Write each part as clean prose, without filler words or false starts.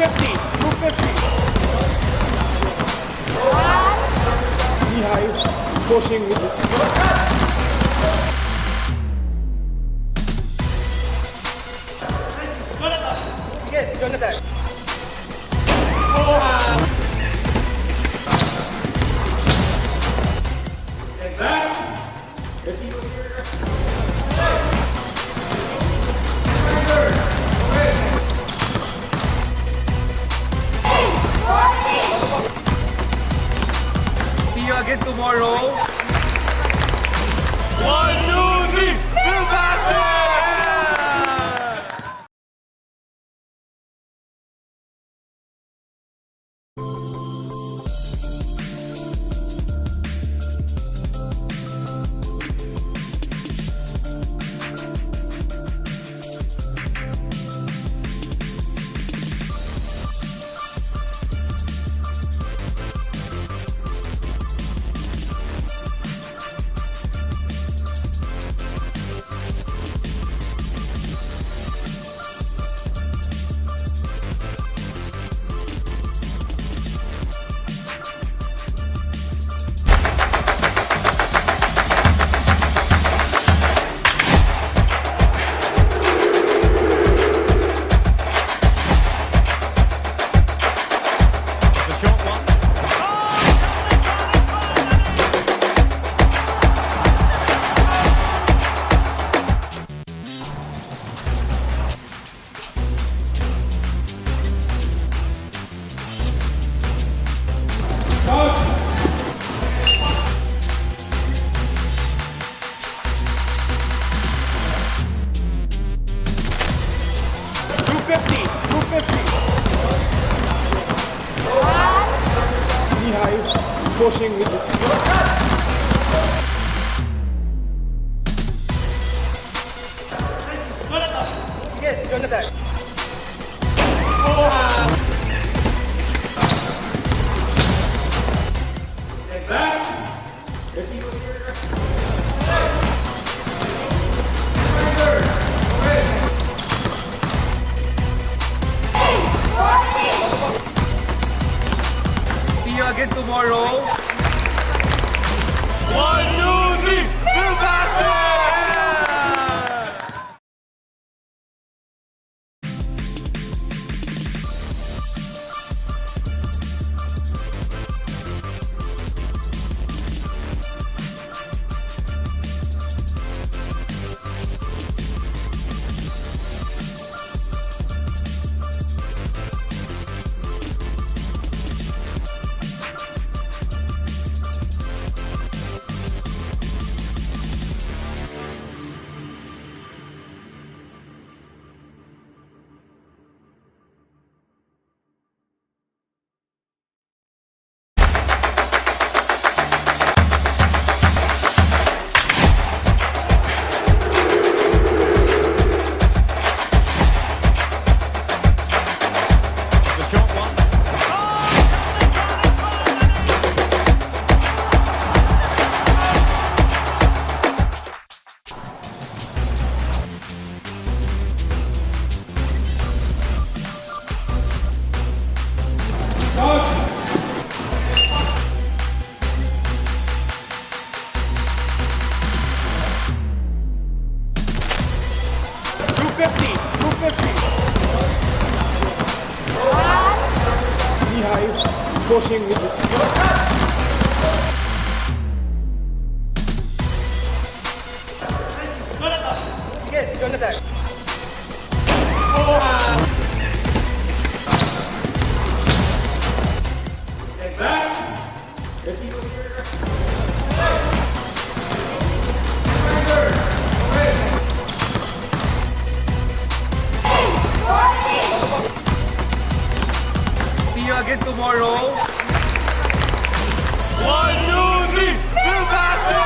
250, 250. Knee high, pushing with it. Yes, Jonathan. See you again tomorrow. 1, 2, 3, Filbasket! Pushing with it. Yes, Jonathan. See you again tomorrow. 1, 2, 3, Filbasket! Pushing with it. Yes, Jonathan. See you again tomorrow. 1, 2, 3, Filbasket!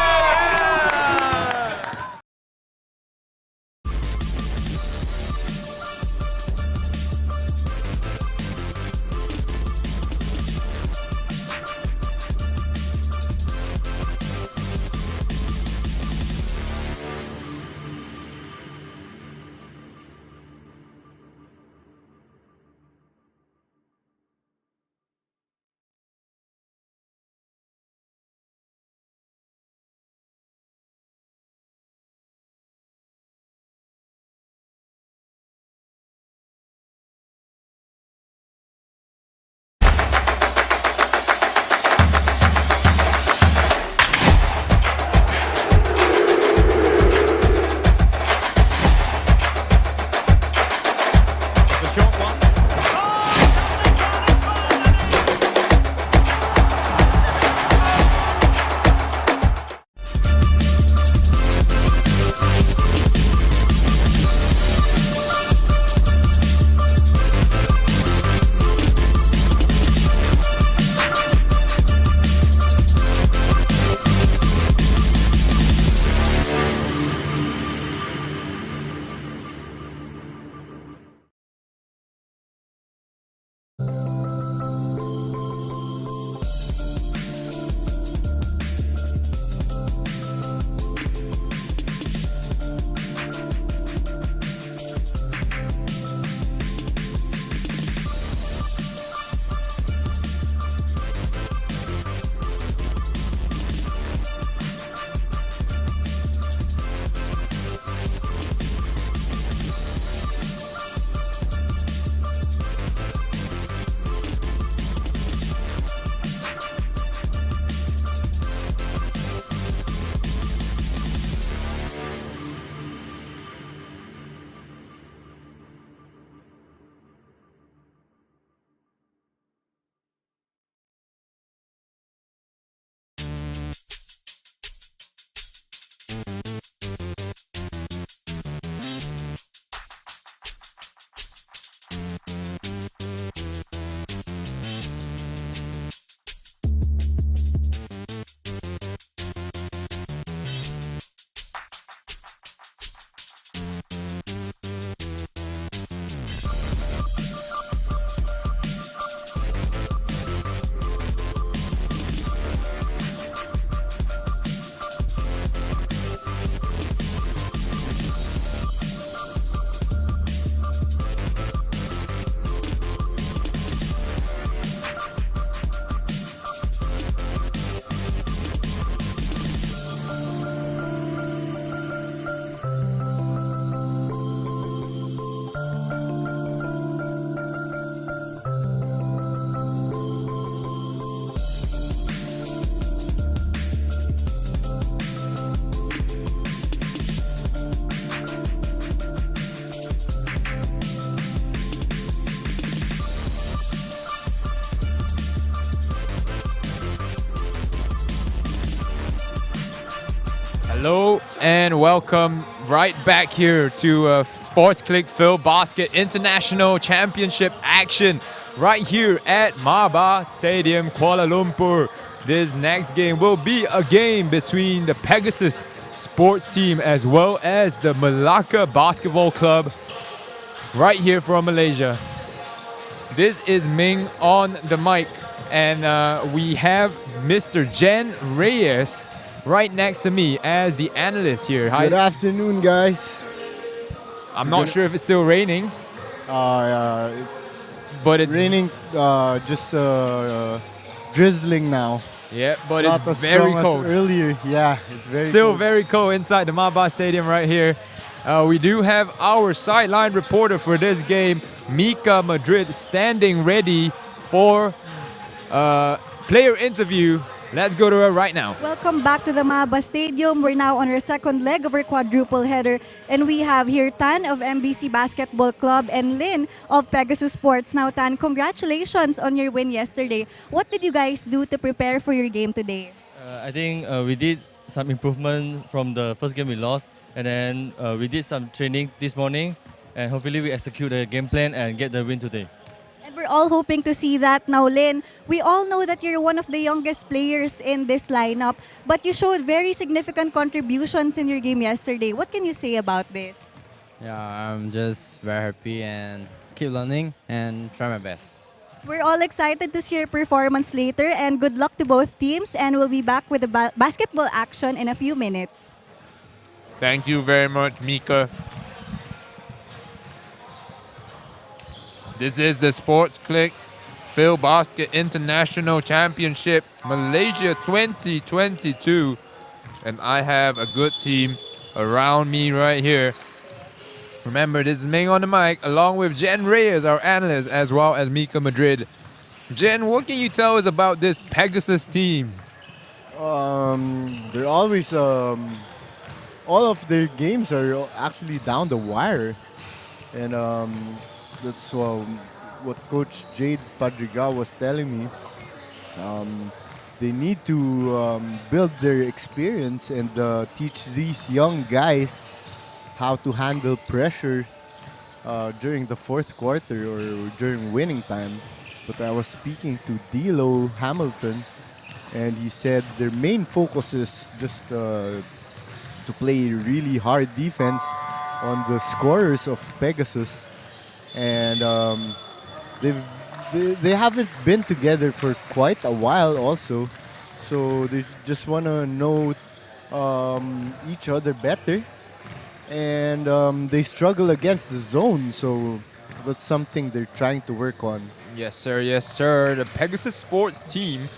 Hello and welcome right back here to Sports Click Filbasket International Championship action right here at MABA Stadium, Kuala Lumpur. This next game will be a game between the Pegasus sports team as well as the Malacca Basketball Club right here from Malaysia. This is Ming on the mic, and we have Mr. Jen Reyes right next to me as the analyst here. Hi. Good afternoon, guys. I'm not sure if it's still raining, It's but it's raining, just drizzling now. yeah, but Not it's as very strong cold. as earlier. Yeah, it's very Still cold. very cold inside the MABA Stadium right here. We do have our sideline reporter for this game, Mika Madrid, standing ready for player interview. Let's go to her right now. Welcome back to the MABA Stadium. We're now on our second leg of our quadruple header, and we have here Tan of MBC Basketball Club and Lynn of Pegasus Sports. Now, Tan, congratulations on your win yesterday. What did you guys do to prepare for your game today? I think we did some improvement from the first game we lost, and then we did some training this morning, and hopefully we execute the game plan and get the win today. And we're all hoping to see that. Now, Lynn, we all know that you're one of the youngest players in this lineup, but you showed very significant contributions in your game yesterday. What can you say about this? Yeah, I'm just very happy and keep learning and try my best. We're all excited to see your performance later, and good luck to both teams, and we'll be back with the basketball action in a few minutes. Thank you very much, Mika. This is the Sports Click Filbasket International Championship Malaysia 2022. And I have a good team around me right here. Remember, this is Ming on the mic, along with Jen Reyes, our analyst, as well as Mika Madrid. Jen, what can you tell us about this Pegasus team? They're always all of their games are actually down the wire, and that's what Coach Jade Padrigal was telling me. They need to build their experience and teach these young guys how to handle pressure during the fourth quarter or during winning time. But I was speaking to D'Lo Hamilton, and he said their main focus is just to play really hard defense on the scorers of Pegasus, and they haven't been together for quite a while also, so they just want to know each other better, and they struggle against the zone, so that's something they're trying to work on. Yes, sir. Yes, sir. The Pegasus sports team,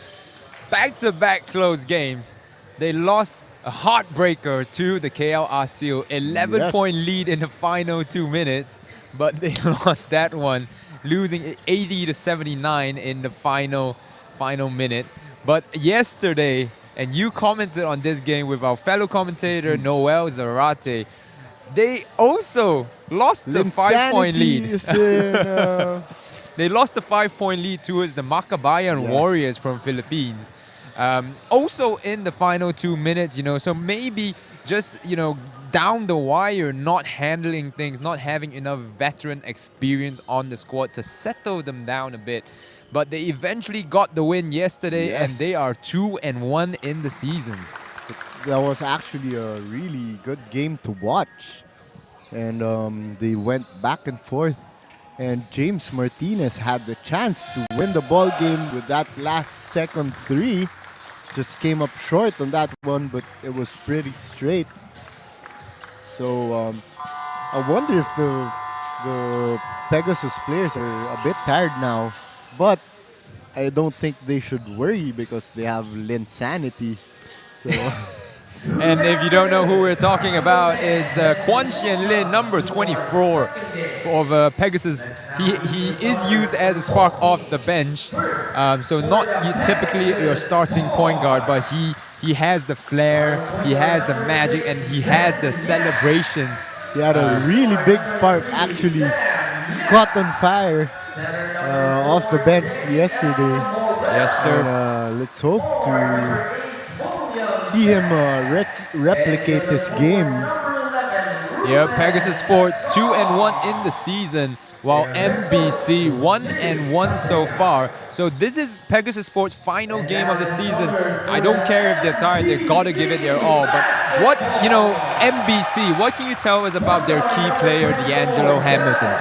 back-to-back close games. They lost a heartbreaker to the KL Asil, 11-point lead in the final 2 minutes, but they lost that one, losing 80-79 in the final minute. But yesterday, and you commented on this game with our fellow commentator Noel Zarate, they also lost the 5-point lead. Is in, They lost the 5-point lead towards the Makabayan Warriors from Philippines. Also in the final 2 minutes, so maybe just, down the wire, not handling things, not having enough veteran experience on the squad to settle them down a bit. But they eventually got the win yesterday, and they are 2-1 in the season. that was actually a really good game to watch, and they went back and forth. And James Martinez had the chance to win the ball game with that last second three. Just came up short on that one, but it was pretty straight. So I wonder if the Pegasus players are a bit tired now, but I don't think they should worry because they have Linsanity. So And if you don't know who we're talking about, it's Quan Xian Lin, number 24 of Pegasus. He is used as a spark off the bench, so not typically your starting point guard, but he has the flair, he has the magic, and he has the celebrations. he had a really big spark, actually caught on fire off the bench yesterday. Yes, sir. And, let's hope to see him replicate this game. Yeah, Pegasus Sports 2-1 in the season, while MBC 1-1 so far. So this is Pegasus Sports' final game of the season. I don't care if they're tired, they gotta give it their all. But what, MBC, what can you tell us about their key player, D'Angelo Hamilton?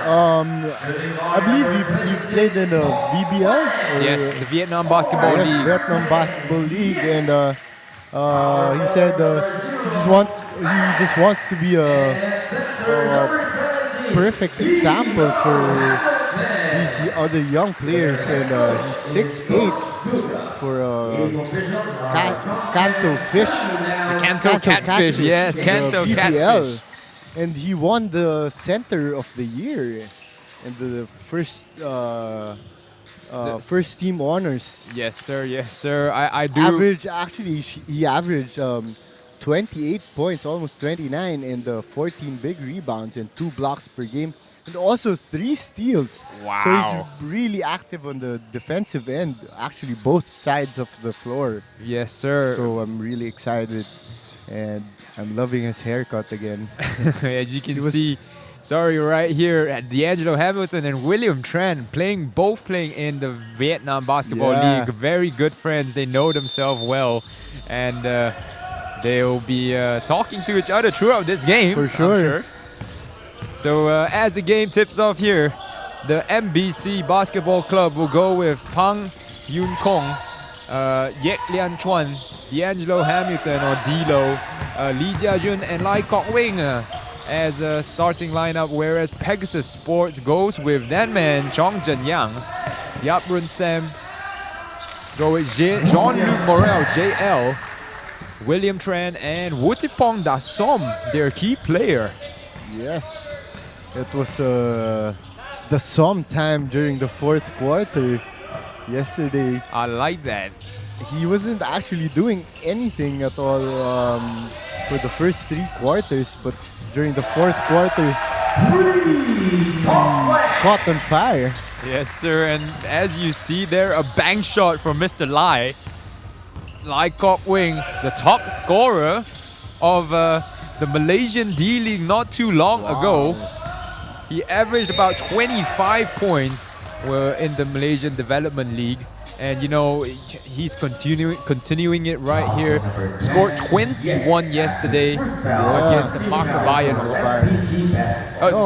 I believe he played in the VBL. Yes, the Vietnam Basketball League. Vietnam Basketball League, and he said he just wants to be a perfect example for these other young players, and he's 6'8" for Kanto Fish. The Kanto Catfish, yes, Kanto Catfish. And he won the Center of the Year and the first team honors. Yes, sir. Yes, sir. I do. He averaged 28 points, almost 29, and 14 big rebounds and 2 blocks per game, and also 3 steals. Wow. So he's really active on the defensive end, actually both sides of the floor. Yes, sir. So I'm really excited, and I'm loving his haircut again. As you can see, right here at D'Angelo Hamilton and William Tran both playing in the Vietnam Basketball League. Very good friends. They know themselves well, and they'll be talking to each other throughout this game. For sure. So as the game tips off here, the MBC Basketball Club will go with Pang Yun Kong, Yek Lian Chuan, D'Angelo Hamilton or D'Lo, Lee Jia-jun and Lai Kok Wing as a starting lineup, whereas Pegasus Sports goes with that man Chong Jin Yang, Yap Run Sam, go with Jean-Luc Morel, JL, William Tran and Wutipong Da Som, their key player. Yes, it was the Som time during the 4th quarter yesterday. I like that. He wasn't actually doing anything at all for the first 3 quarters, but during the 4th quarter, he caught on fire. Yes, sir. And as you see there, a bank shot from Mr. Lai Kok Wing, the top scorer of the Malaysian D-League not too long ago. He averaged about 25 points in the Malaysian Development League. And he's continuing it right here. Scored 21 yesterday against the Makabayan.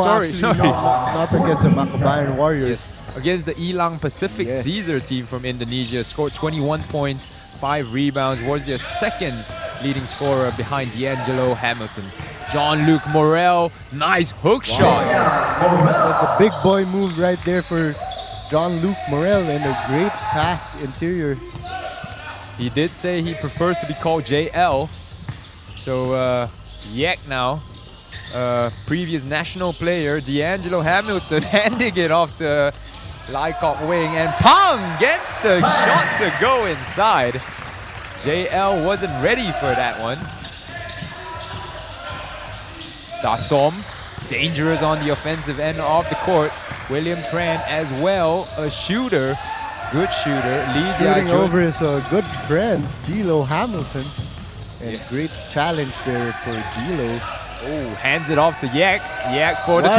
Sorry. Not against the Makabayan Warriors. Yes, against the Elang Pacific Caesar team from Indonesia. Scored 21 points, 5 rebounds. Was their second leading scorer behind D'Angelo Hamilton. Jean-Luc Morel, nice hook shot. That's a big boy move right there for Jean-Luc Morel, and a great pass interior. He did say he prefers to be called JL. So Yek now, previous national player, D'Angelo Hamilton handing it off to Lai Kok Wing, and Pang gets the shot to go inside. JL wasn't ready for that one. Da Som, dangerous on the offensive end of the court. William Tran as well, a shooter, good shooter. Lee Shooting Jia-jun over his good friend, D'Lo Hamilton. And great challenge there for D'Lo. Oh, hands it off to Yek. Yek for the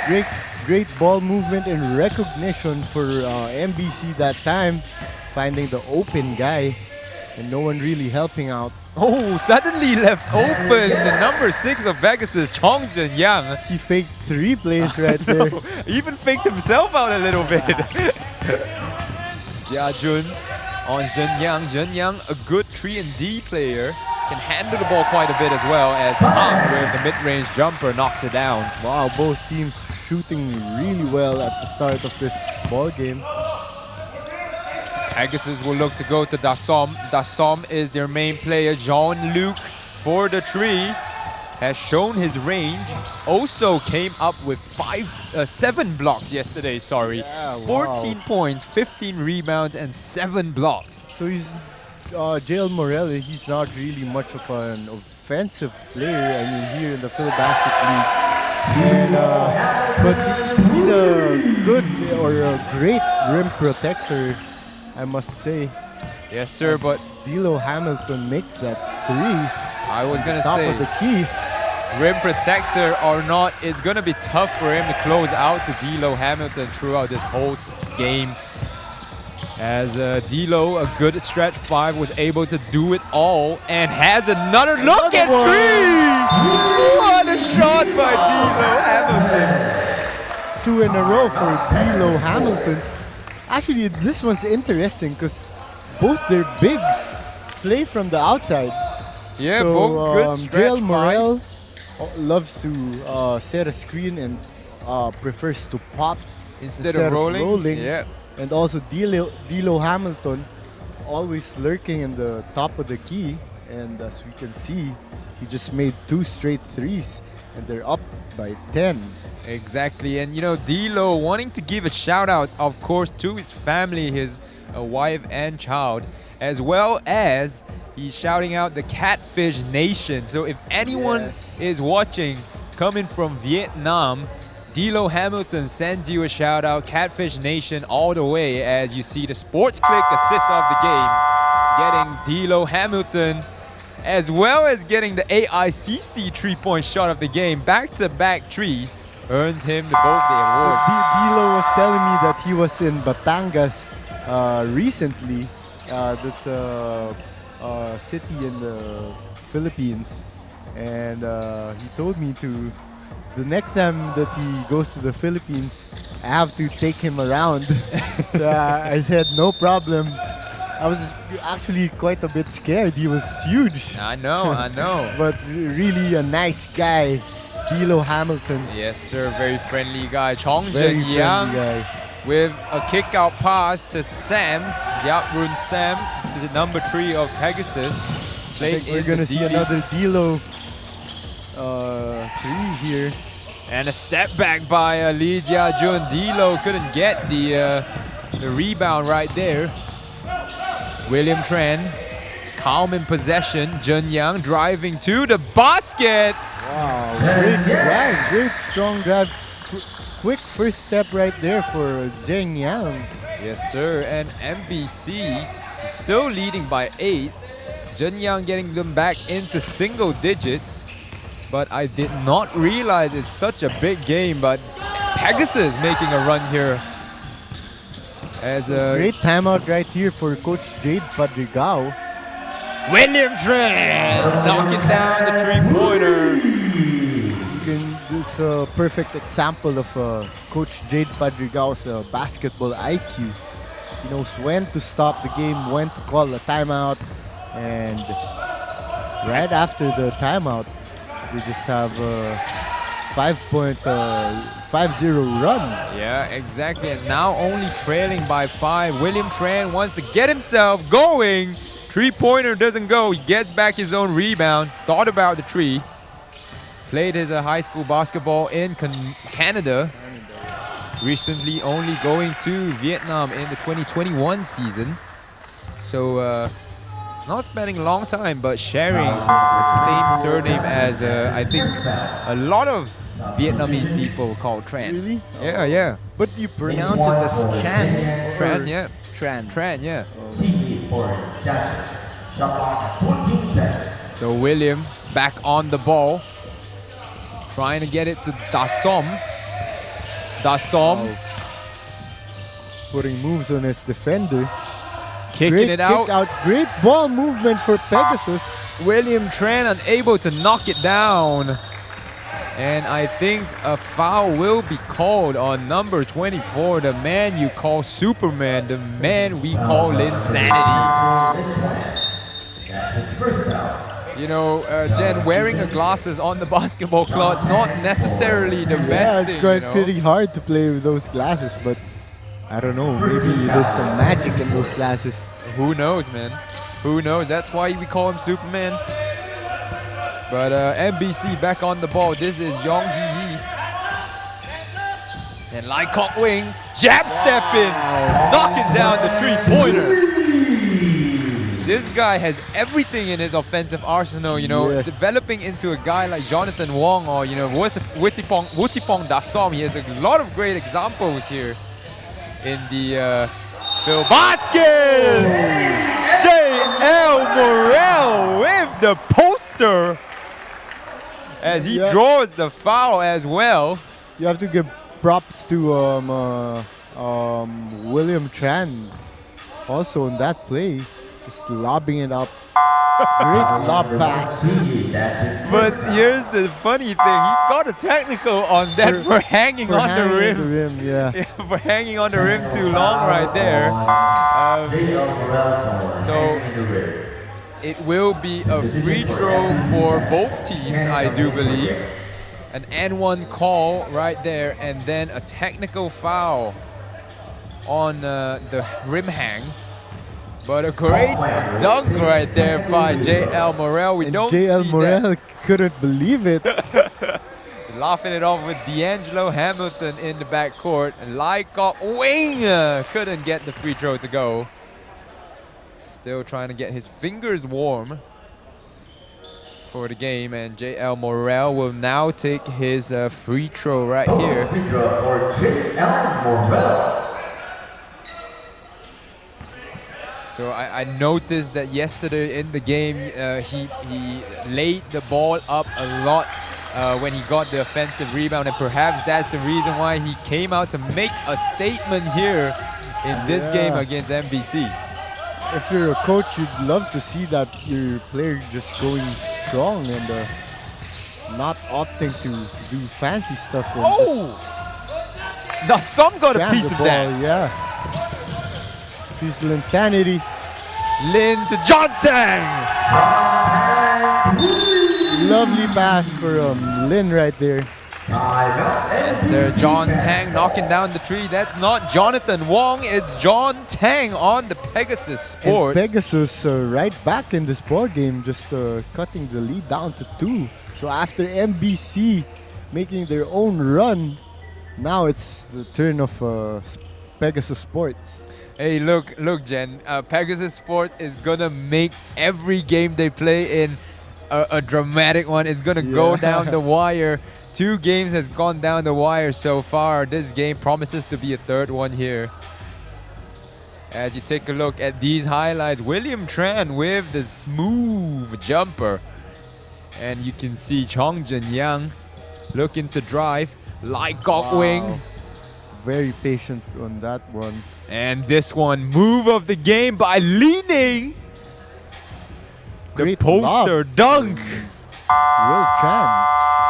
three. Great ball movement and recognition for MBC that time, finding the open guy and no one really helping out. Oh, suddenly left open the number 6 of Pegasus, Chong Jin Yang. He faked 3 plays right there. Even faked himself out a little bit. Jia Jun on Jin Yang. Jin Yang, a good 3 and D player, can handle the ball quite a bit as well, as Pang with the mid-range jumper knocks it down. Wow, both teams shooting really well at the start of this ball game. Pegasus will look to go to Da Som. Da Som is their main player. Jean-Luc for the 3 has shown his range. Also came up with 7 blocks yesterday, Yeah, wow. 14 points, 15 rebounds, and 7 blocks. So he's JL Morel, he's not really much of an offensive player. I mean, here in the Filbasket League. And, but he's a good or a great rim protector. I must say. Yes, sir, but D'Lo Hamilton makes that three. I was going to Top say, of the key. rim protector or not, it's going to be tough for him to close out to D'Lo Hamilton throughout this whole game. As D'Lo, a good stretch 5, was able to do it all and has another look at one. three! What a shot by D'Lo Hamilton! 2 in a row for D'Lo Hamilton. Actually, this one's interesting because both their bigs play from the outside. Yeah, So, both good stretch Jael Morel fives loves to set a screen and prefers to pop instead of rolling. Yeah. And also D'Lo Hamilton always lurking in the top of the key. And as we can see, he just made 2 straight threes and they're up by 10. Exactly, and you know, D'Lo wanting to give a shout out, of course, to his family, his wife and child, as well as he's shouting out the Catfish Nation. So if anyone is watching coming from Vietnam, D'Lo Hamilton sends you a shout out, Catfish Nation all the way, as you see the Sports Click assist of the game, getting D'Lo Hamilton, as well as getting the AICC 3-point shot of the game, back-to-back threes, earns him both the awards. D'Lo was telling me that he was in Batangas recently. That's a city in the Philippines. And he told me to, the next time that he goes to the Philippines, I have to take him around. So, I said, no problem. I was actually quite a bit scared. He was huge. I know. But really a nice guy. D'Lo Hamilton. Yes, sir. Very friendly guy. Chong Very Jin Yang friendly guy. with a kick-out pass to Sam, Yaprun Sam, the number 3 of Pegasus. I think we're going to see another D'Lo 3 here. And a step back by Lee Jia Jun. D'Lo couldn't get the rebound right there. William Tran, calm in possession. Jun Yang driving to the basket. Wow, great drive, great strong drive. Quick first step right there for Jeng Yang. Yes, sir. And MBC still leading by 8. Jun Yang getting them back into single digits. But I did not realize it's such a big game. But Pegasus making a run here. As a Great timeout right here for Coach Jade Padrigao. William Tran knocking down the three-pointer. This is a perfect example of Coach Jade Padrigao's basketball IQ. He knows when to stop the game, when to call a timeout, and right after the timeout, they just have a 5.50 run. Yeah, exactly. And now only trailing by 5. William Tran wants to get himself going. Three-pointer doesn't go. He gets back his own rebound. Thought about the three. Played his high school basketball in Canada. Recently only going to Vietnam in the 2021 season. So not spending a long time, but sharing the same surname as I think a lot of Vietnamese people call Tran. Really? Yeah. But you pronounce it as Chan. Tran, yeah. Tran, yeah. So William back on the ball. Trying to get it to Dasom. Putting moves on his defender. Kicking Great it out. kick out. Great ball movement for Pegasus. William Tran unable to knock it down. And I think a foul will be called on number 24, the man you call Superman, the man we call Insanity. You know, Jen, wearing a glasses on the basketball court, not necessarily the best Yeah, thing. it's quite you know? pretty hard to play with those glasses, but I don't know, maybe there's some magic in those glasses. Who knows, man? Who knows? That's why we call him Superman. But MBC back on the ball. This is Yong Ji Yi. And Lai Kok Wing, jab step in, knocking down the three-pointer. This guy has everything in his offensive arsenal, you know, Yes. developing into a guy like Jonathan Wong or, you know, Wutipong Dasom. He has a lot of great examples here in the Filbasket! J.L. Morel with the poster as he Yeah. draws the foul as well. You have to give props to William Tran also on that play, just lobbing it up. Great lob pass. But here's the funny thing, he got a technical on that for hanging For on the hanging rim. yeah. Yeah, for hanging on the rim too long right there. So it will be a free throw for both teams, I do believe. An N1 call right there, and then a technical foul on the rim hang. But a great dunk right there by J.L. Morel. We And don't J.L. see Morel couldn't believe it. that. Laughing it off with D'Angelo Hamilton in the backcourt. And Lai Kok Wing couldn't get the free throw to go. Still trying to get his fingers warm for the game. And J.L. Morel will now take his free throw right here. So I noticed that yesterday in the game, he laid the ball up a lot when he got the offensive rebound, and perhaps that's the reason why he came out to make a statement here in this game against MBC. If you're a coach, you'd love to see that your player just going strong and not opting to do fancy stuff. And Now some got a jam piece the of ball, that. Yeah. Peaceful insanity. Lin to John Tang. Lovely pass for Lin right there. Yes, sir. John Tang knocking down the tree. That's not Jonathan Wong. It's John Tang on the Pegasus Sports. And Pegasus right back in this ball game, just cutting the lead down to 2. So after MBC making their own run, now it's the turn of Pegasus Sports. Hey, look, Jen. Pegasus Sports is gonna make every game they play in a dramatic one. It's gonna go down the wire. 2 games has gone down the wire so far. This game promises to be a third one here. As you take a look at these highlights, William Tran with the smooth jumper. And you can see Chong Jin Yang looking to drive. Lai Kok Wing. Very patient on that one. And this one, move of the game by leaning. The Great poster lob. dunk Will Tran.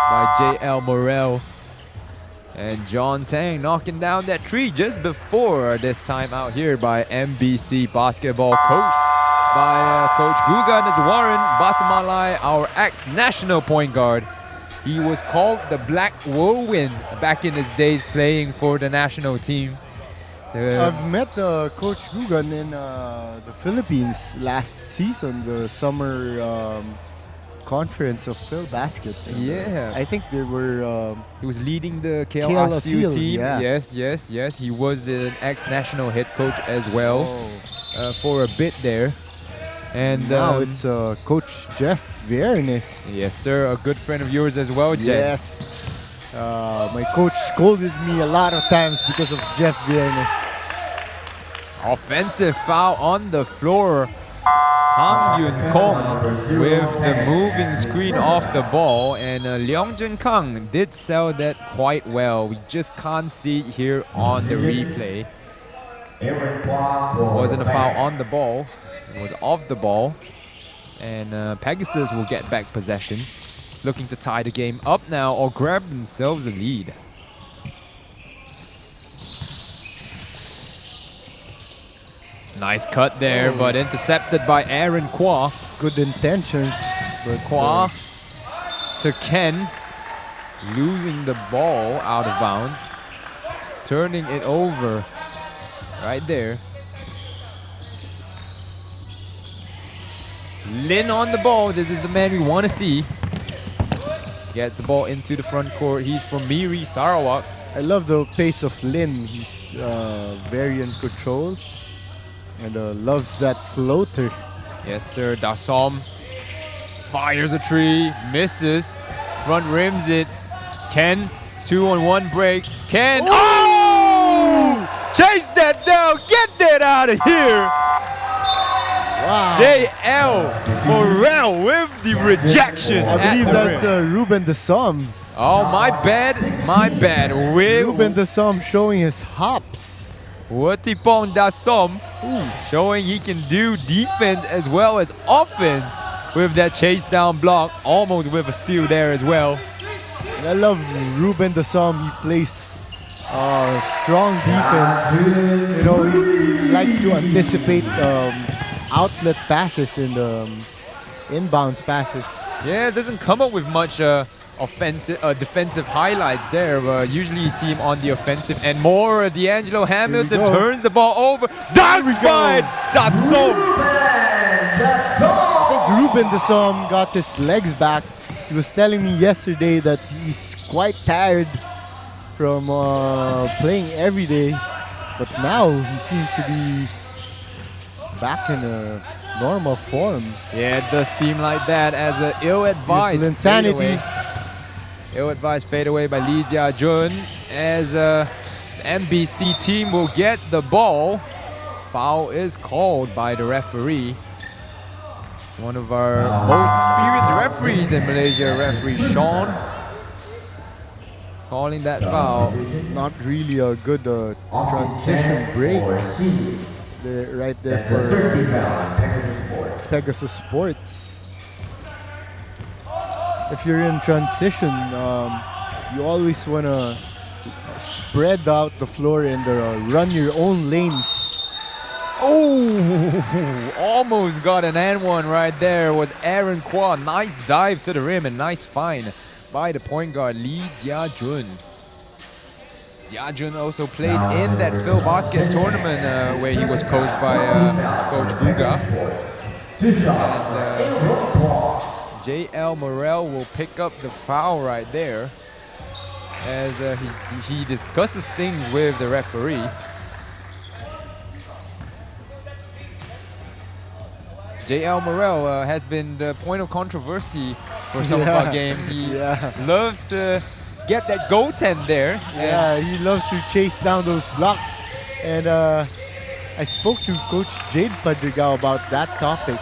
by J.L. Morel. And John Tang knocking down that tree just before this time out here by MBC basketball, coached by Coach Gugan Warren Batumalai, our ex-national point guard. He was called the Black Whirlwind back in his days playing for the national team. I've met Coach Gugan in the Philippines last season, the summer conference of Filbasket. Yeah. I think they were... He was leading the KL KLSU, RCU team. yeah. Yes. He was the ex-national head coach as well for a bit there. And now it's Coach Jeff Viernes. yes, sir. A good friend of yours as well, Jen. Yes. My coach scolded me a lot of times because of Jeff Viernes. Offensive foul on the floor. Ham Yun Kong with the moving screen off the ball, and Leong Jun Kang did sell that quite well. We just can't see it here on the replay. Wasn't a foul on the ball. It was off the ball. And Pegasus will get back possession. Looking to tie the game up now or grab themselves a lead. Nice cut there, but intercepted by Aaron Kwa. Good intentions, but Kwa to Ken. Losing the ball out of bounds. Turning it over right there. Lin on the ball. This is the man we want to see. Gets the ball into the front court. He's from Miri, Sarawak. I love the pace of Lin. He's very in control and loves that floater. Yes, sir. Dasom fires a tree, misses, front rims it. Ken, 2-on-1 break. Ken, oh! Chase that down, get that out of here. Wow. JL Morel with the rejection. I at believe the that's rim. Ruben de Som. Oh, my bad. Ruben de Som showing his hops. Wotipong Dasom showing he can do defense as well as offense with that chase down block, almost with a steal there as well. And I love Ruben de Som. He plays strong defense. You know, he likes to anticipate outlet passes and inbounds passes. Yeah, it doesn't come up with much defensive highlights there. Usually you see him on the offensive and more. D'Angelo Hamilton go. turns the ball over. Dunk by Dasom. I think Ruben de Som got his legs back. He was telling me yesterday that he's quite tired from playing every day, but now he seems to be back in a normal form. Yeah, it does seem like that as an ill-advised Insanity. fadeaway. Ill-advised fadeaway by Lee Jia-jun as the MBC team will get the ball. Foul is called by the referee. One of our most experienced referees in Malaysia, referee Sean, calling that foul. Not really a good transition break. Right there for Pegasus Sports. If you're in transition, you always want to spread out the floor and run your own lanes. Oh, almost got an and one right there was Aaron Kwa. Nice dive to the rim and nice find by the point guard Lee Jia-jun. Jia-jun also played in that Filbasket tournament where he was coached by Coach Guga. And JL Morel will pick up the foul right there as he discusses things with the referee. JL Morel has been the point of controversy for some of our games. He loves to get that goaltend there. Yeah, he loves to chase down those blocks. And I spoke to Coach Jade Padrigao about that topic.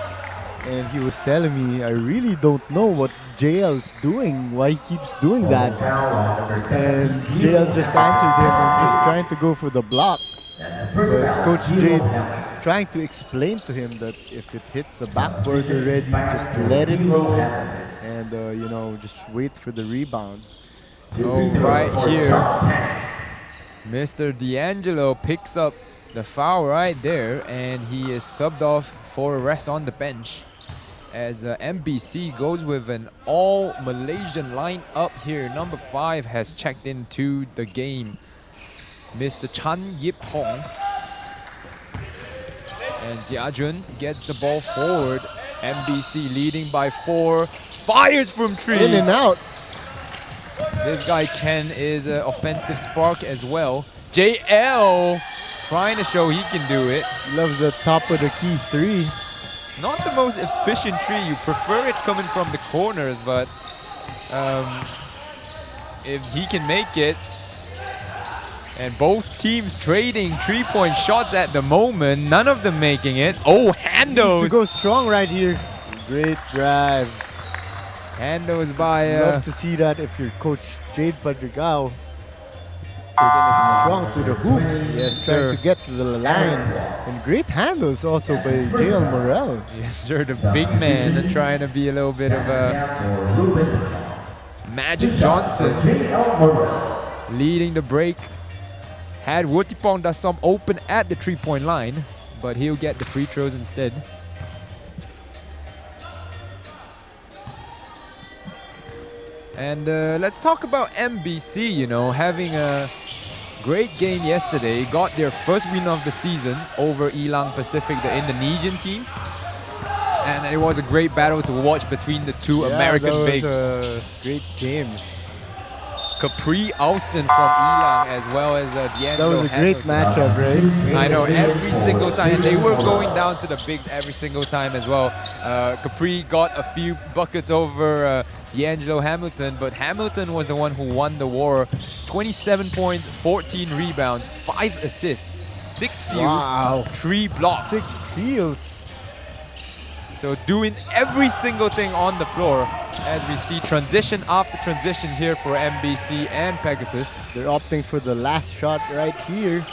And he was telling me, I really don't know what JL's doing, why he keeps doing that. And JL just answered him, I'm just trying to go for the block. But Coach Jade trying to explain to him that if it hits the backboard already, just let it go and you know, just wait for the rebound. Oh, right here, Mr. D'Angelo picks up the foul right there, and he is subbed off for a rest on the bench as MBC goes with an all-Malaysian lineup here. Number 5 has checked into the game, Mr. Chan Yip Hong. And Jia-jun gets the ball forward. MBC leading by 4. Fires from 3. In and out. This guy Ken is an offensive spark as well. JL trying to show he can do it. Loves the top of the key 3. Not the most efficient 3. You prefer it coming from the corners, but if he can make it. And both teams trading 3-point shots at the moment. None of them making it. Oh, handles. Needs to go strong right here. Great drive. Handles by... Love to see that if you're Coach Jade Padrigao. Taking it strong to the hoop. Yes, trying sir. to get to the line. And great handles also by JL Morel. Yes, sir. The big man trying to be a little bit of a Magic Johnson. Leading the break. Had Wotipong Dasom open at the 3-point line, but he'll get the free throws instead. And let's talk about MBC, you know, having a great game yesterday. Got their first win of the season over Elang Pacific, the Indonesian team. And it was a great battle to watch between the two American bigs. That was a great game. Capri Alston from Elang as well as D'Angelo That was a great Hamilton. matchup, right? I know, every single time. And they were going down to the bigs every single time as well. Capri got a few buckets over D'Angelo Hamilton, but Hamilton was the one who won the war. 27 points, 14 rebounds, 5 assists, 6 steals, Wow. 3 blocks. 6 steals. So doing every single thing on the floor as we see transition after transition here for MBC and Pegasus. They're opting for the last shot right here.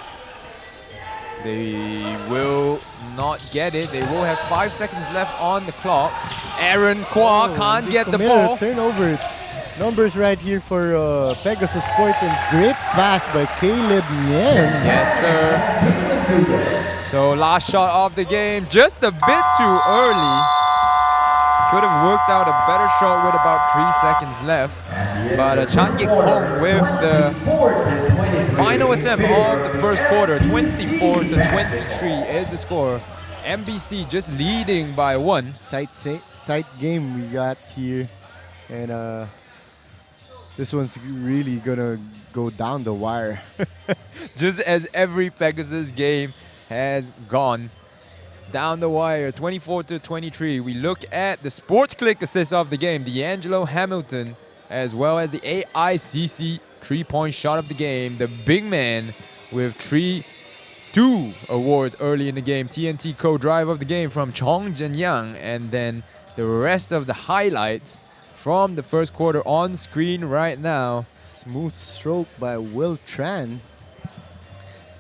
They will not get it. They will have 5 seconds left on the clock. Aaron Kwa can't They get the committed a ball. turnover. Numbers right here for Pegasus Sports, and great pass by Caleb Nguyen. Yes, sir. So last shot of the game, just a bit too early. Could have worked out a better shot with about 3 seconds left. But Chan Gik Hong with the final attempt of the first quarter, 24 to 23 is the score. MBC just leading by 1. Tight game we got here, and this one's really gonna go down the wire. Just as every Pegasus game has gone down the wire, 24 to 23. We look at the Sports Click assist of the game, D'Angelo Hamilton, as well as the AICC 3-point shot of the game. The big man with 2 awards early in the game. TNT co-drive of the game from Chong Jianyang, and then the rest of the highlights from the first quarter on screen right now. Smooth stroke by Will Tran.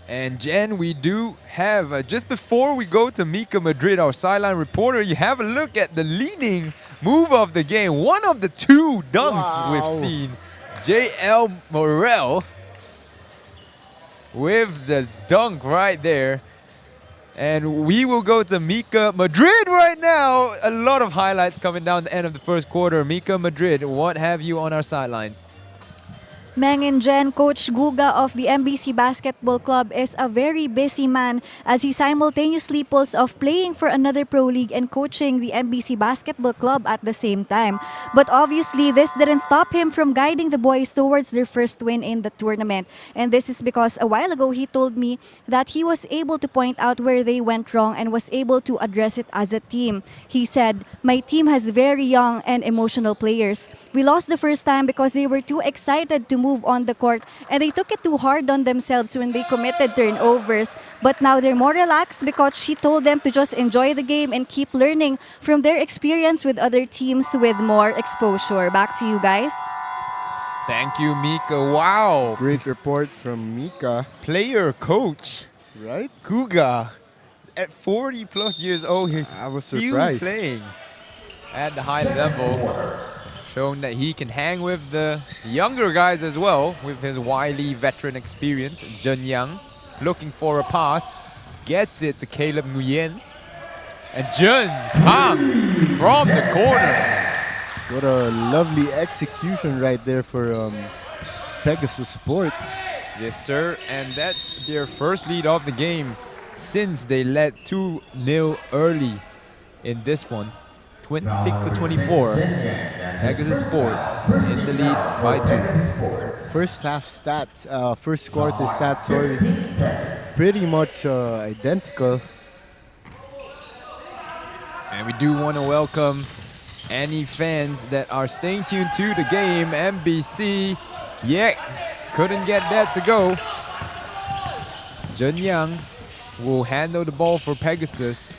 And Jen, we do have, just before we go to Mika Madrid, our sideline reporter, you have a look at the leading move of the game. One of the 2 dunks we've seen. JL Morel with the dunk right there. And we will go to Mika Madrid right now. A lot of highlights coming down the end of the first quarter. Mika Madrid, what have you on our sidelines? Meng and Jen, Coach Guga of the MBC Basketball Club is a very busy man as he simultaneously pulls off playing for another pro league and coaching the MBC Basketball Club at the same time. But obviously, this didn't stop him from guiding the boys towards their first win in the tournament. And this is because a while ago, he told me that he was able to point out where they went wrong and was able to address it as a team. He said, "My team has very young and emotional players. We lost the first time because they were too excited to move on the court and they took it too hard on themselves when they committed turnovers. But now they're more relaxed because she told them to just enjoy the game and keep learning from their experience with other teams with more exposure." Back to you guys. Thank you, Mika. Wow. Great report from Mika. Player coach Right? Guga at 40 plus years old, he's I was still surprised. playing at the high level, showing that he can hang with the younger guys as well with his wily veteran experience. Jun Yang looking for a pass, gets it to Caleb Nguyen, and Jun Kang from the corner. What a lovely execution right there for Pegasus Sports. Yes, sir, and that's their first lead of the game since they led 2-0 early in this one. 26 to 24. Pegasus Sports in the lead by 2. First half stats, first quarter stats, sorry, pretty much identical. And we do want to welcome any fans that are staying tuned to the game. MBC, yeah, couldn't get that to go. Jun Yang will handle the ball for Pegasus.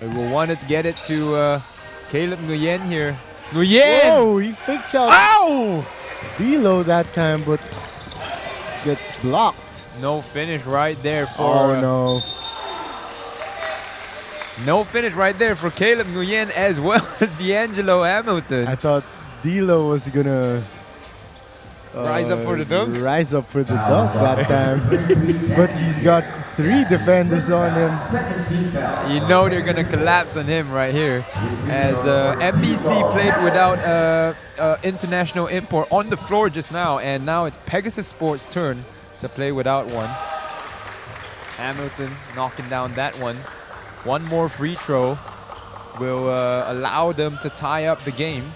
We will want to get it to Caleb Nguyen here. Nguyen! Whoa, he fakes out Ow! D'Lo that time, but gets blocked. No finish right there for... Oh no. No finish right there for Caleb Nguyen as well as D'Angelo Hamilton. I thought D'Lo was gonna Rise up for the dunk? Rise up for the dunk that time, but he's got 3 defenders on him. You know they're gonna collapse on him right here, as MBC played without international import on the floor just now, and now it's Pegasus Sports' turn to play without one. Hamilton knocking down that one. One more free throw will allow them to tie up the game.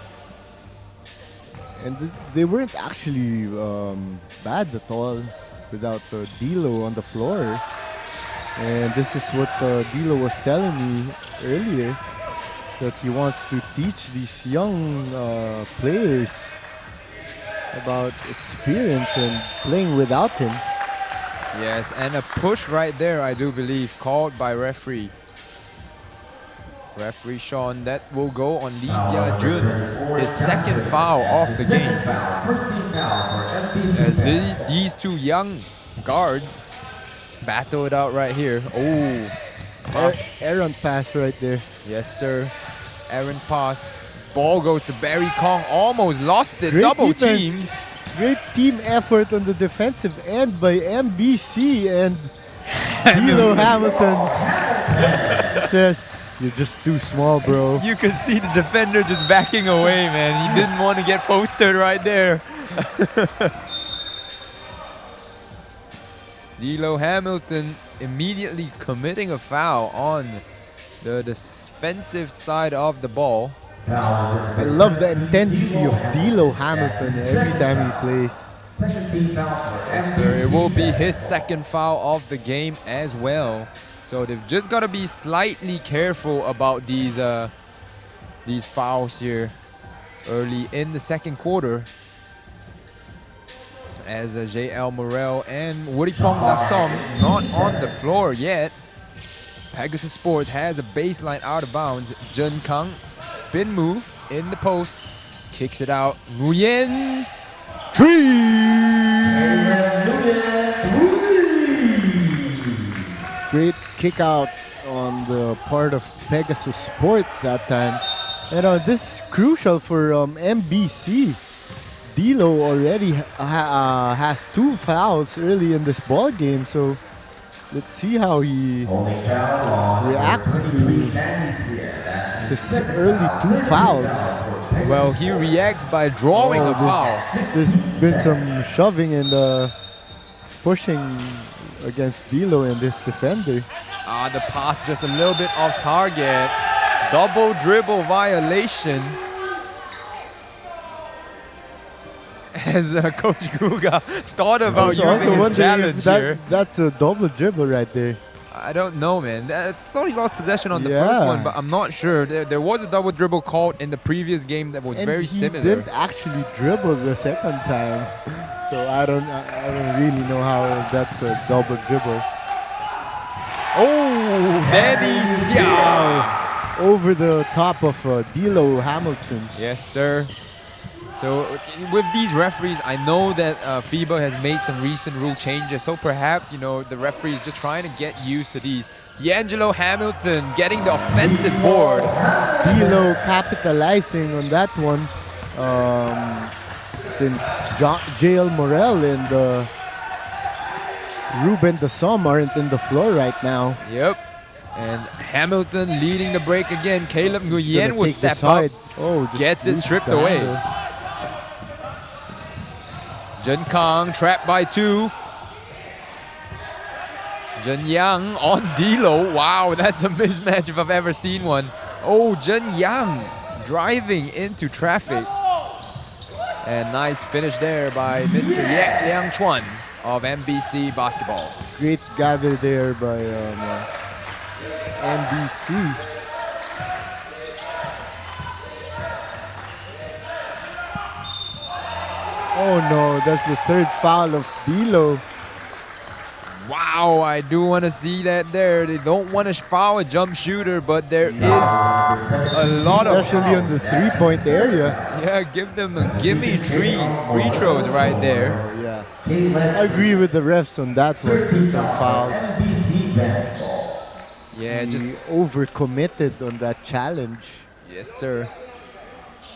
And they weren't actually bad at all without D'Lo on the floor. And this is what D'Lo was telling me earlier, that he wants to teach these young players about experience and playing without him. Yes, and a push right there, I do believe, called by referee. Referee Sean, that will go on Lee Jia Jun, his second foul of the game. As these two young guards battle it out right here. Oh, Errant pass right there. yes, sir. Aaron pass. Ball goes to Barry Kong. Almost lost it. Great Double defense. team. Great team effort on the defensive end by MBC, and D'Lo Hamilton says, "You're just too small, bro." You could see the defender just backing away, man. He didn't want to get posted right there. D'Lo Hamilton immediately committing a foul on the defensive side of the ball. I love the intensity of D'Lo Hamilton every time he plays. Yes, sir. It will be his second foul of the game as well. So they've just got to be slightly careful about these fouls here early in the second quarter. As JL Morel and Wuripong Nasom not on the floor yet. Pegasus Sports has a baseline out of bounds. Jun Kang, spin move in the post, kicks it out. Nguyen, Great kick out on the part of Pegasus Sports that time. And this is crucial for MBC. D'Lo already has 2 fouls early in this ball game, so let's see how he reacts to his early 2 fouls. well, he reacts by drawing a foul. There's been some shoving and pushing against D'Lo and this defender. The pass just a little bit off target. Double dribble violation. As Coach Guga thought about using his wondering challenge if here. that's a double dribble right there. I don't know, man. I thought he lost possession on the Yeah. first one, but I'm not sure. There was a double dribble called in the previous game that was And very he similar. didn't actually dribble the second time, so I don't really know how that's a double dribble. Oh, Danny Xiao. Over the top of D'Lo Hamilton. Yes, sir. So with these referees, I know that FIBA has made some recent rule changes. So perhaps, you know, the referees just trying to get used to these. D'Angelo Hamilton getting the offensive board. D'Lo capitalizing on that one, since JL Morel and Ruben Dasom aren't in the floor right now. Yep. And Hamilton leading the break again. Caleb Gonna Nguyen will take the step up. side. Oh, just Gets it loses stripped the away. handle. Jun Kang trapped by 2. Jun Yang on D'Lo. Wow, that's a mismatch if I've ever seen one. Oh, Jun Yang driving into traffic. And nice finish there by Mr. Yak Liang Chuan of MBC Basketball. Great gather there by MBC. Oh no, that's the 3rd foul of D'Lo. Wow, I do want to see that there. They don't want to foul a jump shooter, but there is a lot of Especially on the 3-point area. Yeah, give them a gimme 3 free throws right there. Oh, yeah. I agree with the refs on that one. It's a foul. Yeah, He just overcommitted on that challenge. yes, sir.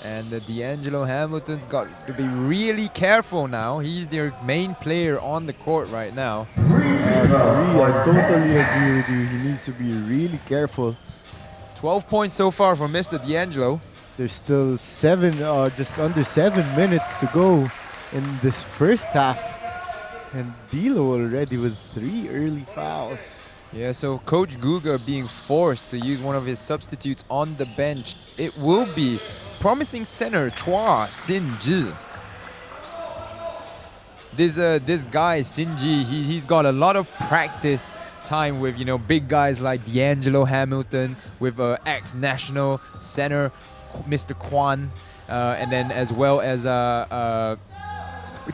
And D'Angelo Hamilton's got to be really careful now. He's their main player on the court right now. I totally agree with you. He needs to be really careful. 12 points so far from Mr. D'Angelo. There's still just under 7 minutes to go in this first half. And D'Lo already with 3 early fouls. Yeah, so Coach Guga being forced to use one of his substitutes on the bench. It will be promising center Chua Sin-ji. This guy Sin-ji, he's got a lot of practice time with, you know, big guys like D'Angelo Hamilton, with ex-national center Mr. Kwan, and then as well as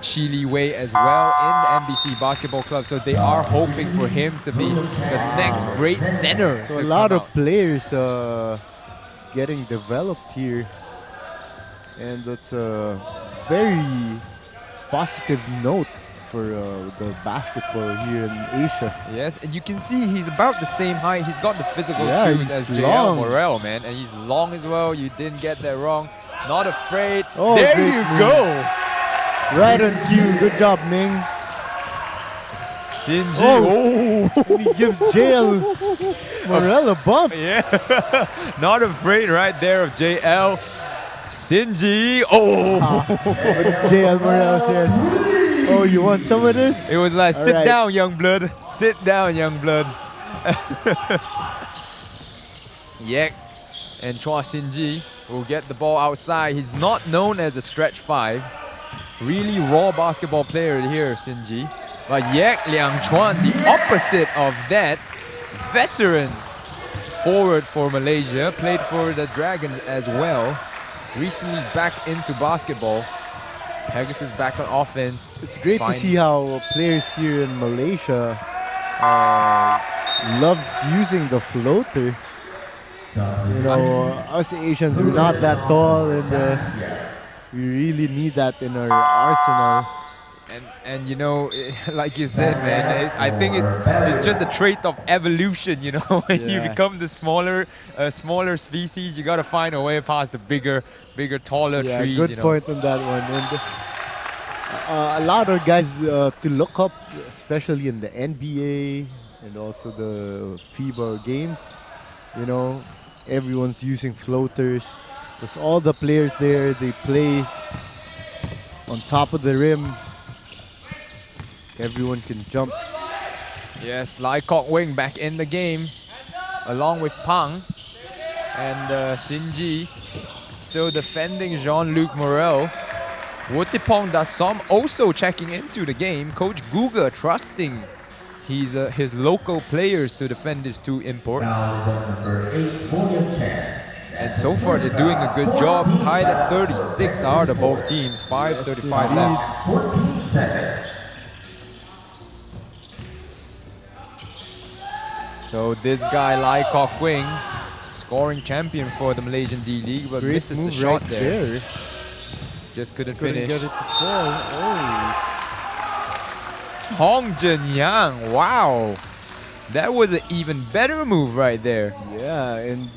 Chile way as well in the MBC Basketball Club. So they are hoping for him to be the next great center. So to a lot come of out. players getting developed here, and that's a very positive note for the basketball here in Asia. Yes, and you can see he's about the same height. He's got the physical Yeah, cues he's as JL long. Morel, man. And he's long as well. You didn't get that wrong. Not afraid. Oh, there great you move. go. Right on cue. Good job, Ning. Shinji. Oh. Oh. And he gives JL Morel a bump. Yeah. Not afraid right there of JL. Shinji. Oh. JL Morel says, "Oh, you want some of this?" It was like, All sit right. down, young blood. Sit down, young blood. Yek and Chua Shinji will get the ball outside. He's not known as a stretch 5. Really raw basketball player here, Shinji. But Yek Liang Chuan, the opposite of that, veteran forward for Malaysia, played for the Dragons as well. Recently back into basketball. Pegasus back on offense. It's great to Fine. see how players here in Malaysia loves using the floater. You know, us Asians, we're not that tall, and we really need that in our arsenal. And you know, like you said, man, I think it's just a trait of evolution. You know, when you Yeah. become the smaller species, you gotta find a way past the bigger, taller Yeah, trees. good you know. point on that one. And a lot of guys to look up, especially in the NBA and also the FIBA games. You know, everyone's using floaters. Because all the players there, they play on top of the rim. Everyone can jump. Yes, Lai Kok Wing back in the game, along with Pang and Shinji, still defending Jean-Luc Morel. Wutipong Dasom also checking into the game. Coach Guga trusting his local players to defend his 2 imports. And so far they're doing a good job. Tied at 36 are the both teams. 5:35 left. So this guy Lai Kok Wing, scoring champion for the Malaysian D-League, but Great misses the move shot right there. Just couldn't finish. get it to fall. Oh. Hong Jin Yang, wow. That was an even better move right there. Yeah, and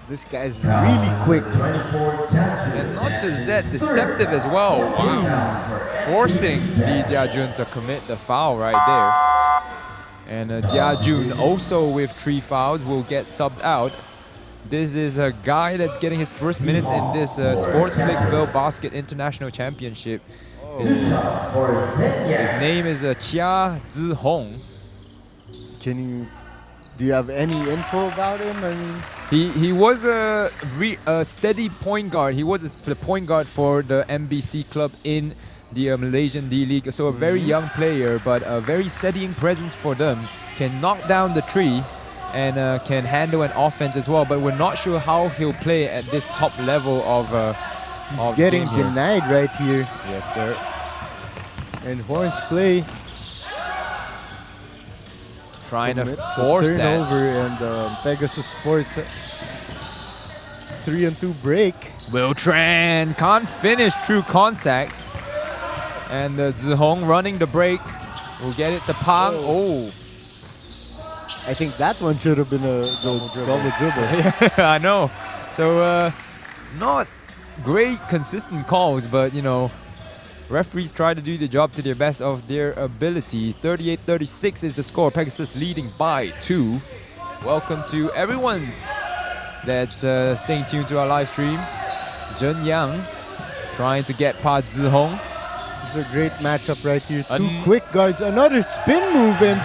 this guy's really quick. And not just that, deceptive as well. Wow. Forcing Lee Jiajun to commit the foul right there. And Jiajun also with 3 fouls will get subbed out. This is a guy that's getting his first minutes in this Sports Click Filbasket International Championship. His name is Chia Zihong. Do you have any info about him? I mean, He was a steady point guard. He was the point guard for the MBC club in the Malaysian D-League. So a very young player, but a very steadying presence for them. Can knock down the tree and can handle an offense as well. But we're not sure how he'll play at this top level of he's getting game here. denied right here. Yes, sir. And Horns play Trying to commits a force that. turnover, and Pegasus Sports 3-2 break. Will Tran can't finish through contact. And Zihong running the break. Will get it to Pang. Oh. I think that one should have been a double dribble. I know. So not great consistent calls, but you know, referees try to do the job to their best of their abilities. 38-36 is the score. Pegasus leading by 2. Welcome to everyone that's staying tuned to our live stream. Zhen Yang trying to get past Zihong. This is a great matchup right here. 2 quick guards. Another spin move, and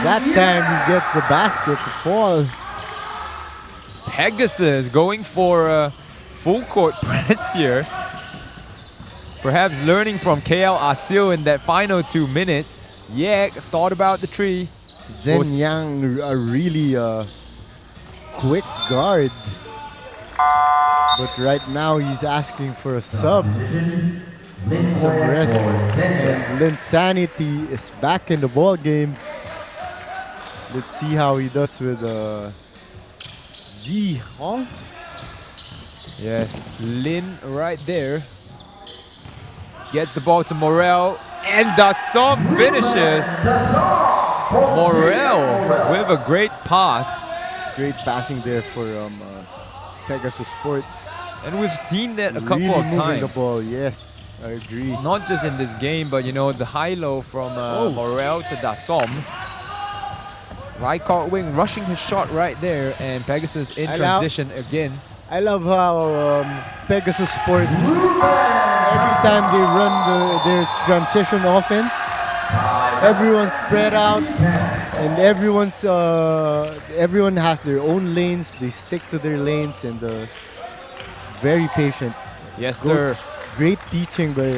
that time he gets the basket to fall. Pegasus going for a full court press here. Perhaps learning from KL Asil in that final 2 minutes. Yek thought about the tree. Zhen Yang, a really quick guard. But right now he's asking for a sub. need some rest. And Linsanity is back in the ball game. Let's see how he does with Z Hong. Yes, Lin right there. Gets the ball to Morel, and Dassom finishes. Morel with a great pass. Great passing there for Pegasus Sports. And we've seen that a couple Really of moving times. the ball, yes, I agree. Not just in this game, but you know, the high-low from Morel to Dassom. Right court wing rushing his shot right there, and Pegasus in transition again. I love how Pegasus Sports, every time they run their transition offense, everyone's spread out, and everyone has their own lanes. They stick to their lanes, and very patient. Yes, sir. Great teaching by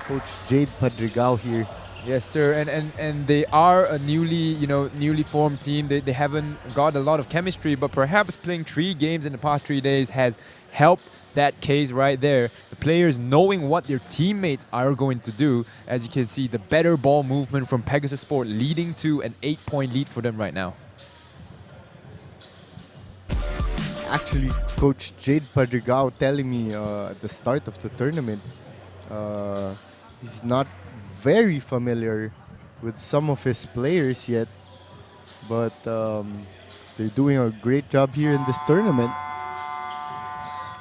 Coach Jade Padrigao here. Yes, sir. And they are a newly formed team. They haven't got a lot of chemistry, but perhaps playing 3 games in the past 3 days has helped that case right there. The players knowing what their teammates are going to do. As you can see, the better ball movement from Pegasus Sport leading to an 8-point lead for them right now. Actually, Coach Jade Padrigao telling me at the start of the tournament, he's not very familiar with some of his players yet, but they're doing a great job here in this tournament.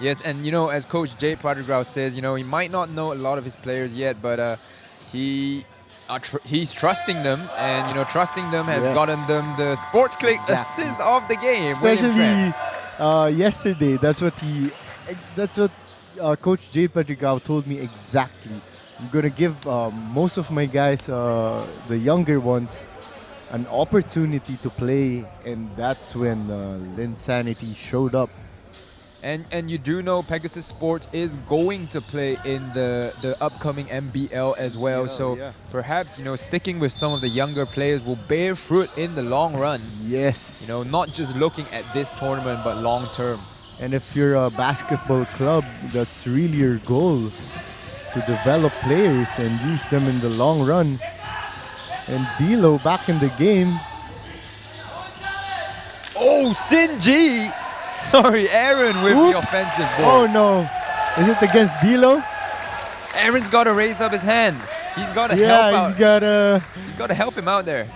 Yes, and you know, as Coach Jay Padrigao says, you know, he might not know a lot of his players yet, but he's trusting them, and you know, trusting them has gotten them the Sports Click assist of the game. Especially yesterday, that's what Coach Jay Padrigao told me exactly. I'm gonna give most of my guys, the younger ones, an opportunity to play, and that's when Linsanity showed up. And you do know Pegasus Sports is going to play in the upcoming MBL as well, so perhaps, you know, sticking with some of the younger players will bear fruit in the long run. Yes. You know, not just looking at this tournament, but long term. And if you're a basketball club, that's really your goal, to develop players and use them in the long run. And Dilo back in the game. Oh, Sinji! Sorry, Aaron with the offensive ball. Oh no, is it against Dilo? Aaron's got to raise up his hand. He's got to help out. He's got to help him out there.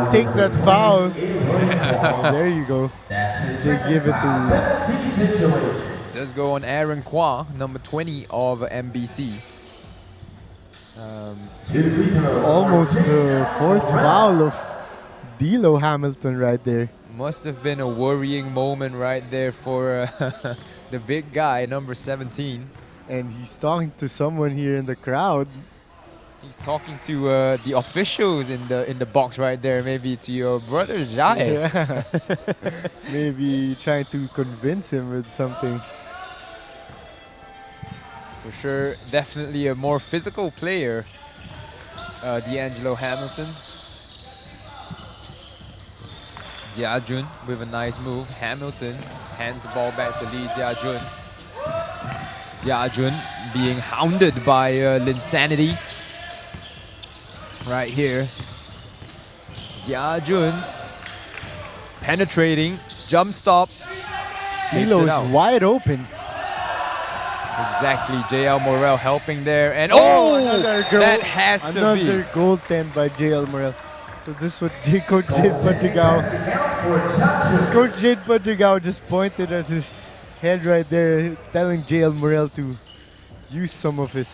Take that foul. There you go. They give it to... Does go on Aaron Kwa, number 20 of MBC. Almost the 4th foul of Dilo Hamilton right there. Must have been a worrying moment right there for the big guy, number 17. And he's talking to someone here in the crowd. He's talking to the officials in the box right there, maybe to your brother Jai. Yeah. Maybe trying to convince him with something. For sure, definitely a more physical player, D'Angelo Hamilton. Jiajun with a nice move. Hamilton hands the ball back to Lee Jiajun. Jiajun being hounded by Linsanity. Right here. Jiajun penetrating, jump stop. Dilo is wide open. Exactly, JL Morel helping there, and that has to be another goaltend by JL Morel. So this is what Coach Jade Padrigao. Coach Jade Padrigao just pointed at his head right there, telling JL Morel to use some of his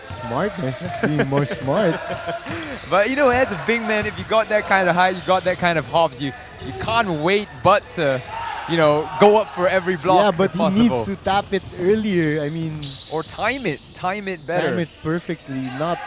smartness, being more smart. But you know, as a big man, if you got that kind of height, you got that kind of hops, you can't wait but to, you know, go up for every block. Yeah, but if he possible. needs to tap it earlier. I mean, or time it better. Time it perfectly, not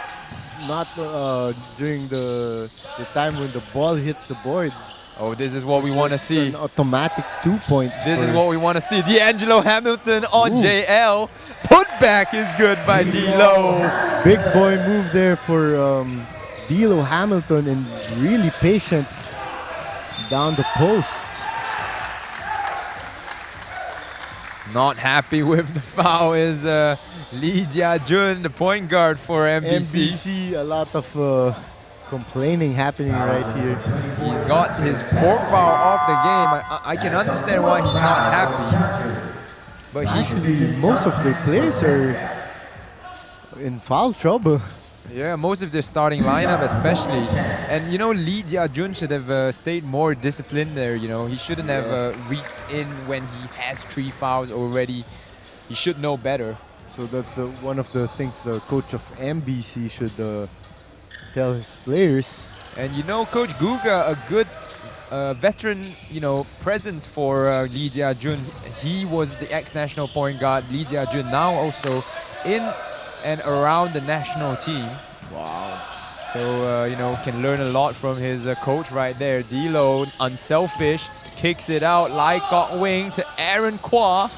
during the time when the ball hits the board. Oh, this is what we want to see. An automatic 2 points. This is what we want to see. D'Angelo Hamilton on JL. Putback is good by D'Lo. Big boy move there for D'Lo Hamilton, and really patient down the post. Not happy with the foul is Lee Jia-jun, the point guard for MBC. MBC, a lot of complaining happening right here. He's got his fourth foul off the game. I can understand why he's not happy. But Actually, most of the players are in foul trouble. yeah, most of their starting lineup especially. And you know, Lee Jia-jun should have stayed more disciplined there. You know, he shouldn't have reached in when he has 3 fouls already. He should know better. So that's one of the things the coach of MBC should tell his players. And you know, Coach Guga, a good veteran, you know, presence for Lee Jia-jun. He was the ex-national point guard. Lee Jia-jun now also in and around the national team. Wow. So, you know, can learn a lot from his coach right there. D'Lo, unselfish, kicks it out like got wing to Aaron Kwa.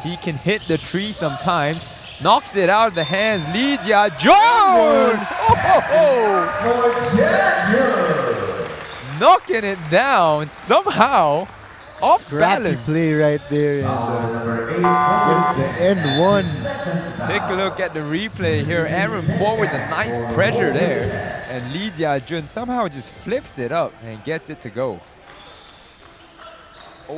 He can hit the 3 sometimes. Knocks it out of the hands. Lee Jia-jun! Knocking it down somehow. Off Scrappy balance. play right there, and gets the end one. Take a look at the replay here. Aaron Kwa with a nice pressure there. And Lee Jia-jun somehow just flips it up and gets it to go. Oh.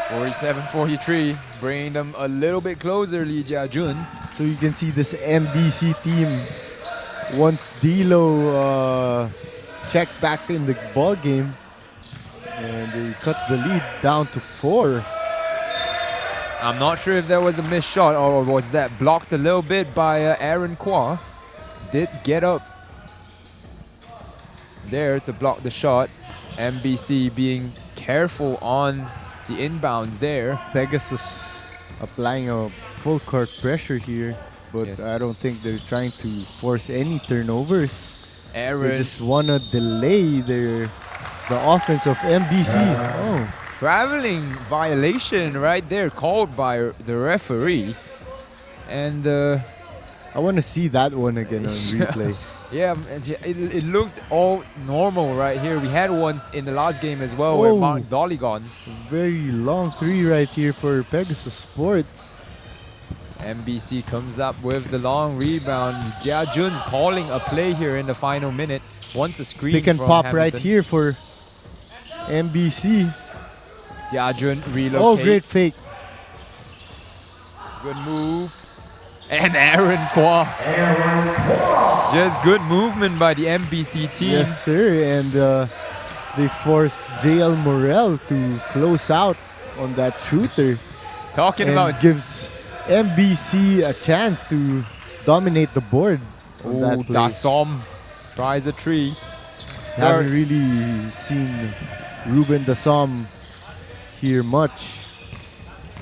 47-43, bringing them a little bit closer, Lee Jia-jun. So you can see this MBC team, once D'Lo checked back in the ball game, and they cut the lead down to 4. I'm not sure if that was a missed shot or was that blocked a little bit by Aaron Kwa. Did get up there to block the shot. MBC being careful on the inbounds there. Pegasus applying a full court pressure here, but Yes. I don't think they're trying to force any turnovers. Aaron They just want to delay the offense of MBC. Oh, traveling violation right there called by the referee. And I want to see that one again on replay. yeah, it looked all normal right here. We had one in the last game as well where Oh. Mark Dolligon. Very long 3 right here for Pegasus Sports. MBC comes up with the long rebound. Jia-jun calling a play here in the final minute. Wants a screen Pick and from pop Hamilton. right here for MBC. Jia-jun relocates. Oh, great fake. Good move. And Aaron Kwa. Just good movement by the MBC team. Yes, sir. And they forced JL Morel to close out on that shooter. Talking And about gives MBC a chance to dominate the board on that play. Dasom tries a 3. Haven't really seen Ruben Dasom here much,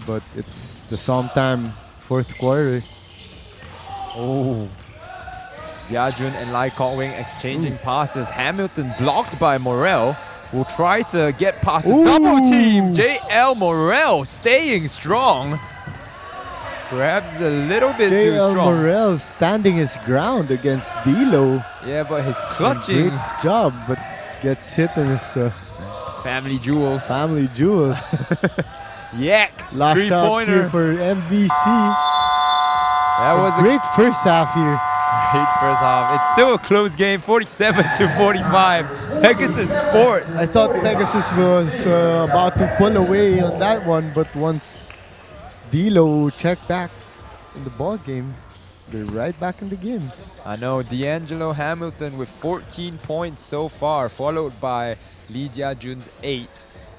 but it's Dasom time, 4th quarter. Oh. Jia-jun and Lai Kok-wing exchanging passes. Hamilton blocked by Morel. Will try to get past the double team. JL Morel staying strong. Perhaps a little bit too JL strong. Morel standing his ground against D'Lo. Yeah, but his clutching. Great job, but gets hit on his Family jewels. family jewels. Yak. Last shot here Three-pointer. for MBC. That was a Great first half here. great first half. It's still a close game, 47-45. Pegasus Sports. I thought Pegasus was about to pull away on that one, but once D'Lo checked back in the ball game, they're right back in the game. I know, D'Angelo Hamilton with 14 points so far, followed by Lee Jia-jun's 8.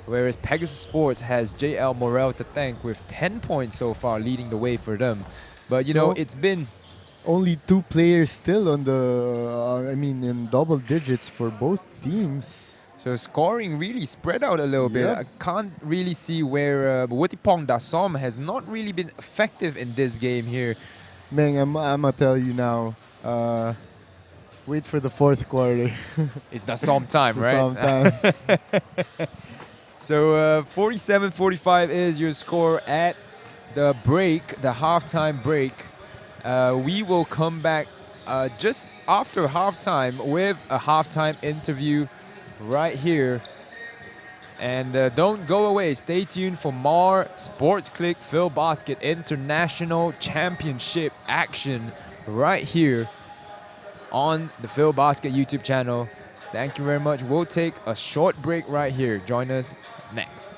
Whereas Pegasus Sports has JL Morel to thank with 10 points so far, leading the way for them. But you know, So- it's been Only 2 players still on the, in double digits for both teams. so scoring really spread out a little bit. Yep. I can't really see where Wutipong Dasom has not really been effective in this game here. Man, I'm gonna tell you now. Wait for the 4th quarter. It's Dasom time, right? Sometime. So 47-45 is your score at the break, the halftime break. We will come back just after halftime with a halftime interview right here. And don't go away. Stay tuned for more Sports Click Filbasket International Championship action right here on the Filbasket YouTube channel. Thank you very much. We'll take a short break right here. Join us next.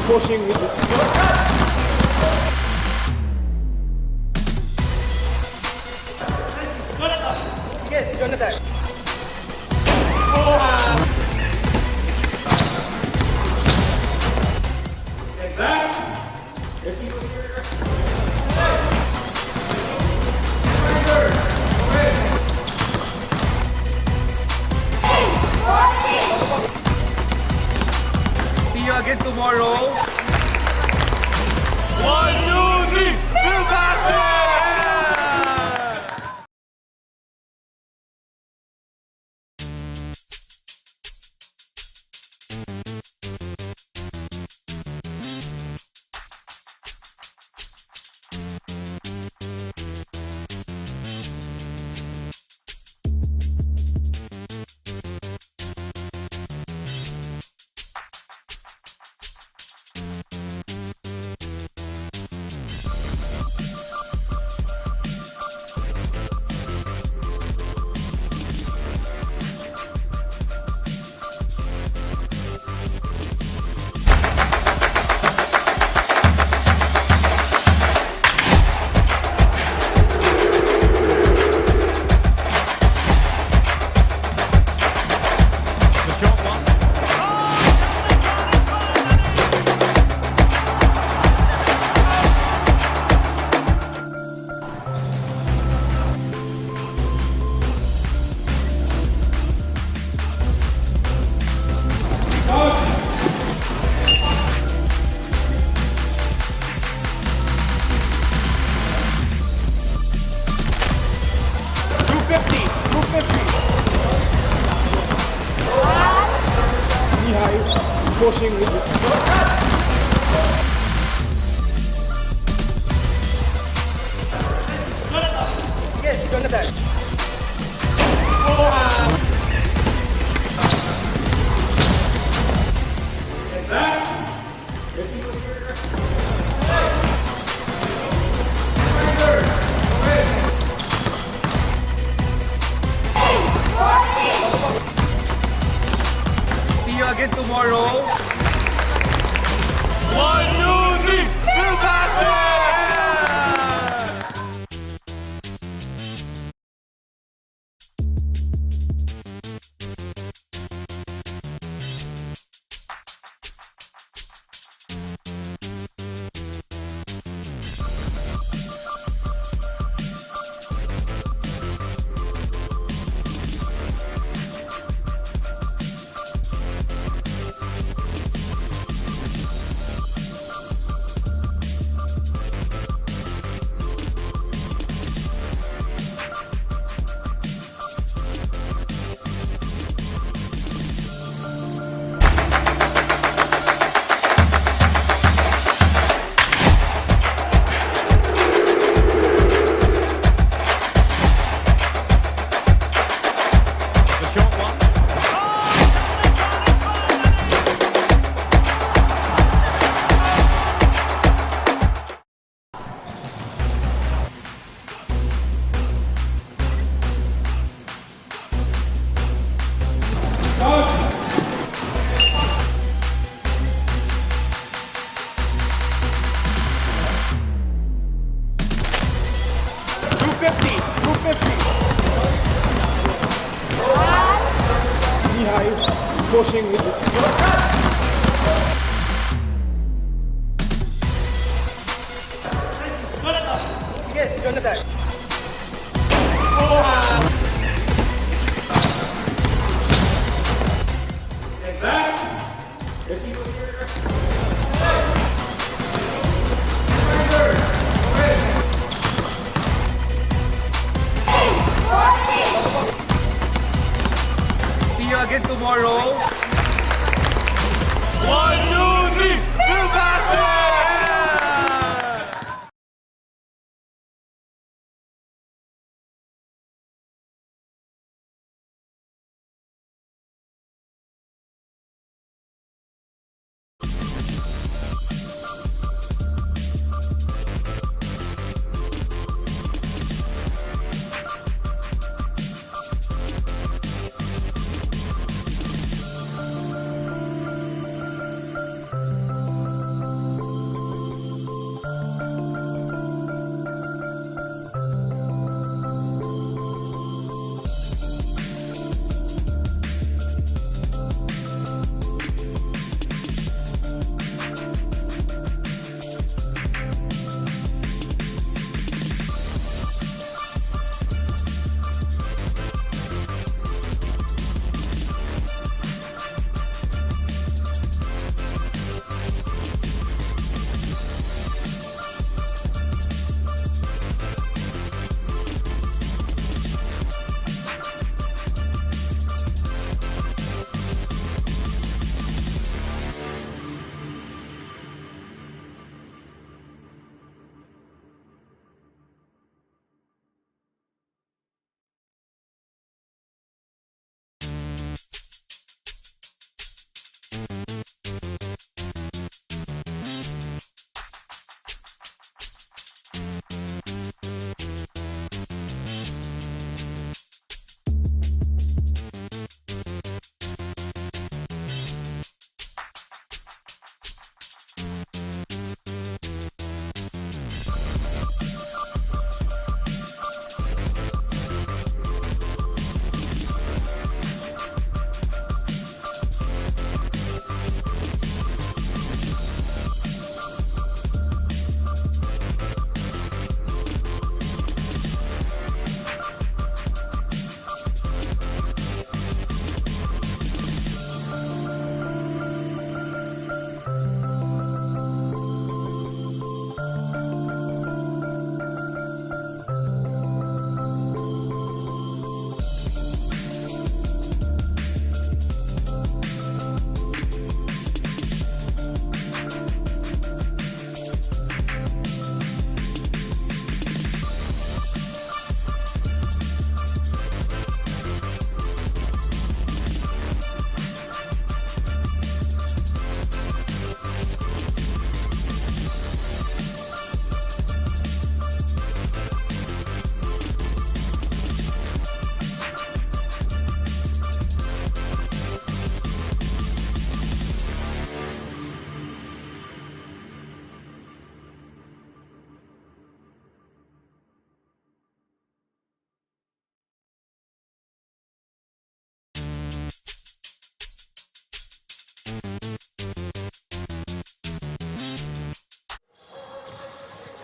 Pushing with Yes, Jonathan. See you again tomorrow. 1, 2, 3, Filbasket! Pushing with Yes, Jonathan. See you again tomorrow. 1, 2, 3, Filbasket! Pushing with it. Yes, Jonathan. See you again tomorrow. 1, 2, 3, Filbasket!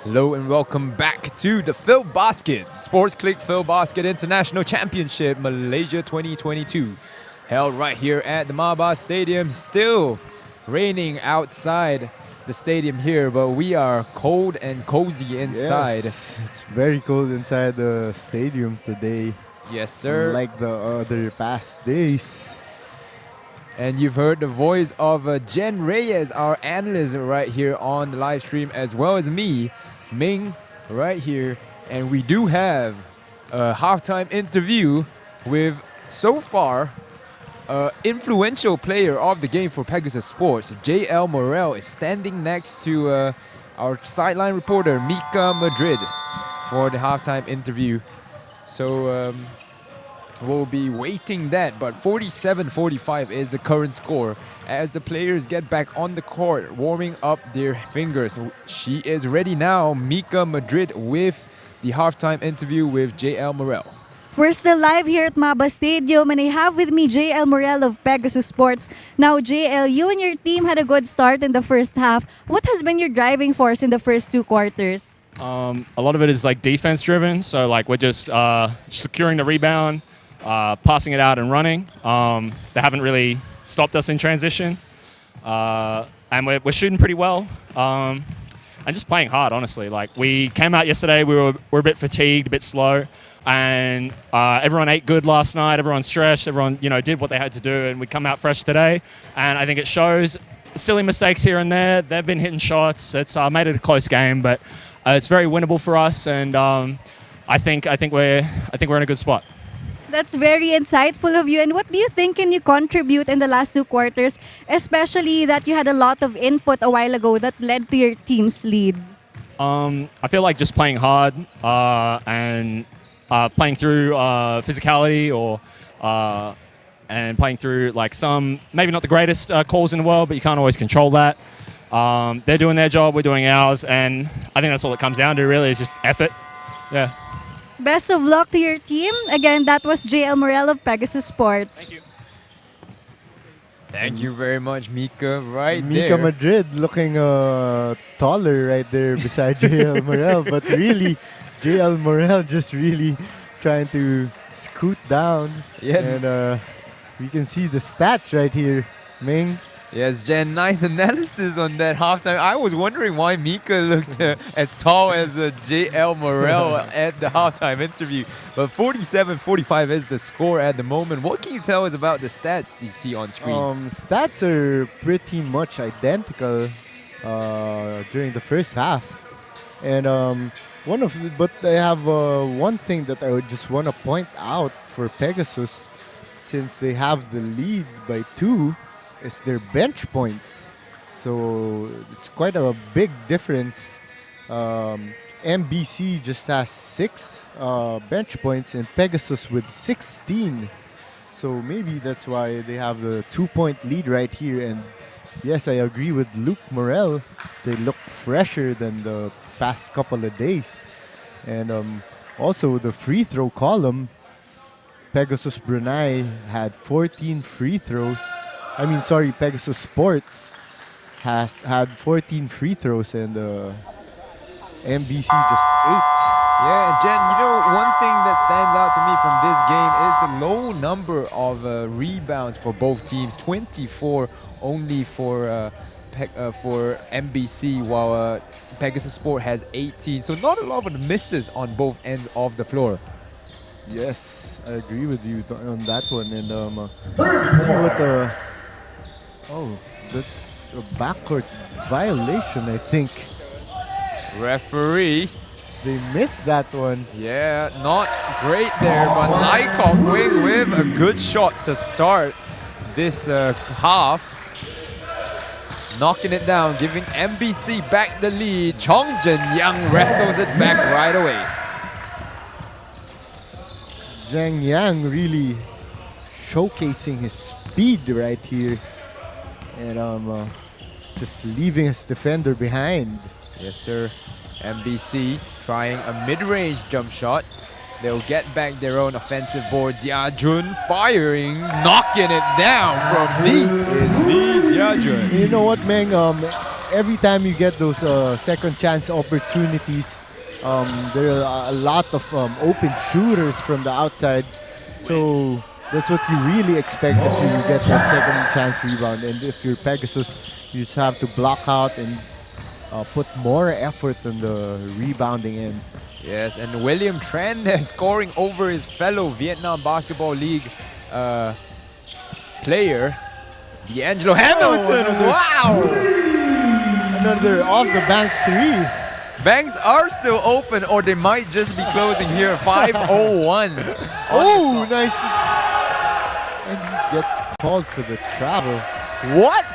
Hello and welcome back to the Filbasket Sports Click Filbasket International Championship Malaysia 2022. Held right here at the MABA Stadium. Still raining outside the stadium here, but we are cold and cozy inside. Yes, it's very cold inside the stadium today. Yes, sir. Like the other past days. And you've heard the voice of Jen Reyes, our analyst right here on the live stream, as well as me, Ming, right here. And we do have a halftime interview with, so far, influential player of the game for Pegasus Sports. JL Morel is standing next to our sideline reporter, Mika Madrid, for the halftime interview. So we'll be waiting that, but 47-45 is the current score as the players get back on the court, warming up their fingers. She is ready now, Mika Madrid, with the halftime interview with JL Morel. We're still live here at MABA Stadium and I have with me JL Morel of Pegasus Sports. Now JL, you and your team had a good start in the first half. What has been your driving force in the first two quarters? A lot of it is like defense driven, so like we're just securing the rebound, passing it out and running. They haven't really stopped us in transition, and we're shooting pretty well, and just playing hard, honestly. Like we came out yesterday, we're a bit fatigued, a bit slow, and everyone ate good last night, everyone stretched, everyone did what they had to do, and we come out fresh today, and I think it shows. Silly mistakes here and there, they've been hitting shots. It's made it a close game, but it's very winnable for us, and I think we're in a good spot. That's very insightful of you. And what do you think can you contribute in the last two quarters, especially that you had a lot of input a while ago that led to your team's lead? I feel like just playing hard and playing through physicality and playing through like some, maybe not the greatest calls in the world, but you can't always control that. They're doing their job, we're doing ours, and I think that's all it comes down to really is just effort. Yeah. Best of luck to your team. Again, that was JL Morel of Pegasus Sports. Thank you. Thank you very much, Mika, right Mika there. Madrid looking taller right there beside JL Morel, but really, JL Morel just really trying to scoot down. Yeah. And we can see the stats right here, Ming. Yes, Jen, nice analysis on that halftime. I was wondering why Mika looked as tall as JL Morel at the halftime interview. But 47-45 is the score at the moment. What can you tell us about the stats you see on screen? Stats are pretty much identical during the first half. And but I have one thing that I would just want to point out for Pegasus, since they have the lead by 2. Is their bench points. So it's quite a big difference. MBC just has 6 bench points and Pegasus with 16. So maybe that's why they have the 2-point lead right here. And yes, I agree with Luke Morel. They look fresher than the past couple of days. And also the free throw column, Pegasus Brunei had 14 free throws. Pegasus Sports has had 14 free throws and MBC just 8. Yeah, and Jen, one thing that stands out to me from this game is the low number of rebounds for both teams. 24 only for MBC, while Pegasus Sport has 18. So not a lot of misses on both ends of the floor. Yes, I agree with you on that one. And let's see what the... Oh, that's a backcourt violation, I think. Referee. They missed that one. Yeah, not great there, but Nycock Wing with a good shot to start this half. Knocking it down, giving MBC back the lead. Chong Jin Yang wrestles it back right away. Zhang Yang really showcasing his speed right here. And just leaving his defender behind. Yes, sir. MBC trying a mid-range jump shot. They'll get back their own offensive board. Jia Jun firing, knocking it down from deep is Lee Jia Jun. You know what, Meng? every time you get those second chance opportunities, there are a lot of open shooters from the outside. So that's what you really expect if you get that second chance rebound. And if you're Pegasus, you just have to block out and put more effort on the rebounding end. Yes, and William Tran is scoring over his fellow Vietnam Basketball League player, D'Angelo Hamilton. Wow! Another off the bank three. Banks are still open, or they might just be closing here. 5:01. Oh, nice. And he gets called for the travel. What?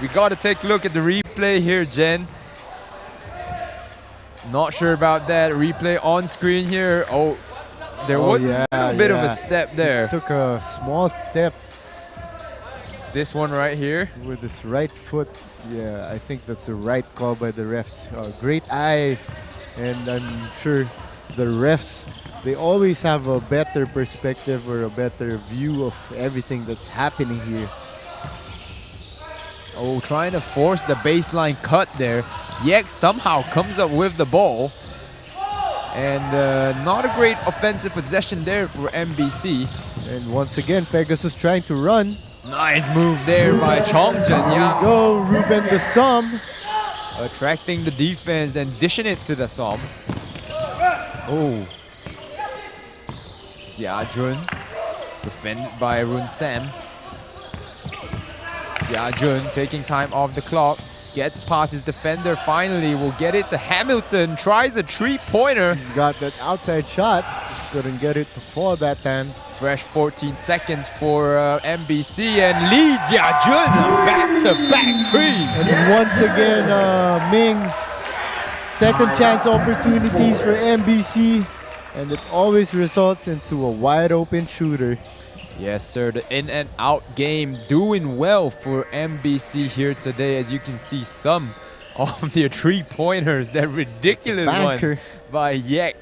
We got to take a look at the replay here, Jen. Not sure about that. Replay on screen here. Oh, there was a little bit of a step there. He took a small step This one right here. with his right foot. Yeah, I think that's the right call by the refs. Great eye, and I'm sure the refs, they always have a better perspective or a better view of everything that's happening here. Oh, trying to force the baseline cut there. Yek somehow comes up with the ball. And not a great offensive possession there for MBC. And once again, Pegasus trying to run. Nice move there by Chongjen. There Yeah. we go, Ruben the Sum. Attracting the defense, then dishing it to the Som. Oh. Jiajun. Defended by Run Sam. Jiajun taking time off the clock. Gets past his defender. Finally will get it to Hamilton. Tries a three-pointer. He's got that outside shot. Just couldn't get it to fall that time. Fresh 14 seconds for MBC, and Lee Jiajun back-to-back threes. And once again, Ming, second chance opportunities for MBC, and it always results into a wide open shooter. Yes, sir. The in and out game doing well for MBC here today. As you can see, some of their three-pointers, that ridiculous one by Yek.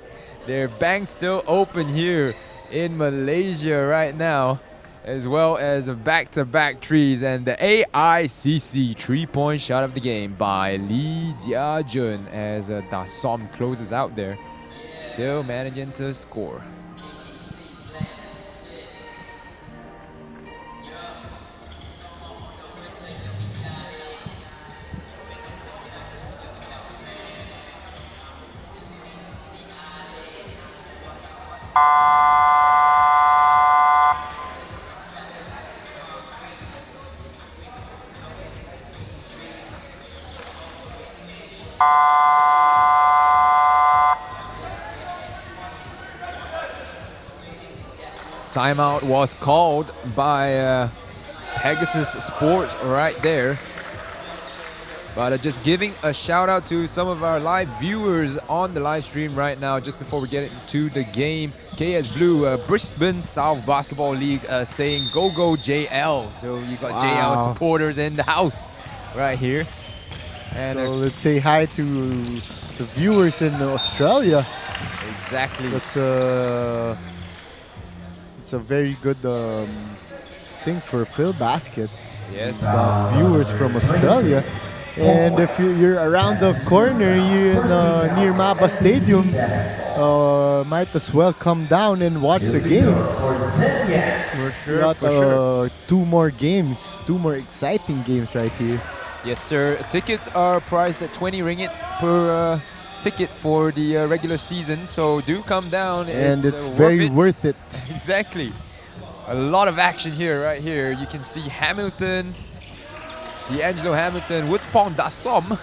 Their bank still open here in Malaysia right now, as well as a back-to-back threes, and the AICC three-point shot of the game by Lee Jiajun as Da Som closes out there, still managing to score. Timeout was called by Pegasus Sports right there. But just giving a shout out to some of our live viewers on the live stream right now, just before we get into the game. KS Blue, Brisbane South Basketball League saying go go JL. So you got JL supporters in the house right here. And so let's say hi to the viewers in Australia. Exactly. That's it's a very good thing for Filbasket. Yes. Viewers from Australia. And if you're around the corner here in, near MABA Stadium, might as well come down and watch the games. For sure, Got, for sure. two more games, two more exciting games right here. Yes, sir. Tickets are priced at 20 ringgit per ticket for the regular season, so do come down. And it's very worth it. Exactly. A lot of action here, right here. You can see Hamilton, D'Angelo Hamilton with Da Som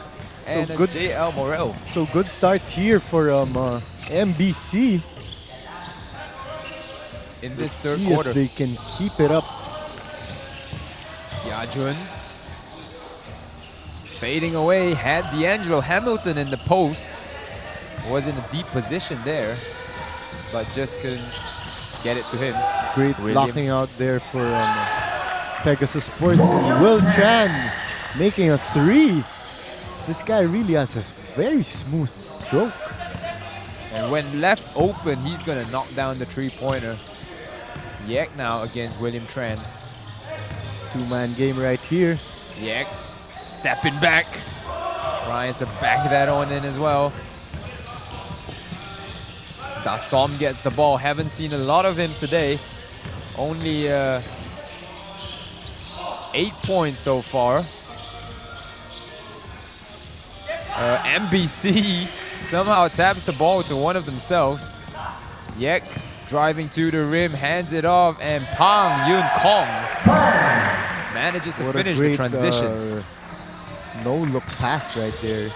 and good JL Morel. So good start here for MBC. In this Let's third see quarter. if they can keep it up. Jiajun fading away, had D'Angelo Hamilton in the post. Was in a deep position there, but just couldn't get it to him. Great blocking out there for Pegasus Sports. And Will Chan making a three. This guy really has a very smooth stroke. And when left open, he's going to knock down the three-pointer. Yek now against William Tran. Two-man game right here. Yek Stepping back. Trying to back that on in as well. Dasom gets the ball. Haven't seen a lot of him today. Only 8 points so far. MBC somehow taps the ball to one of themselves. Yek driving to the rim, hands it off, and Pang Yun Kong manages to finish the transition. No-look pass right there.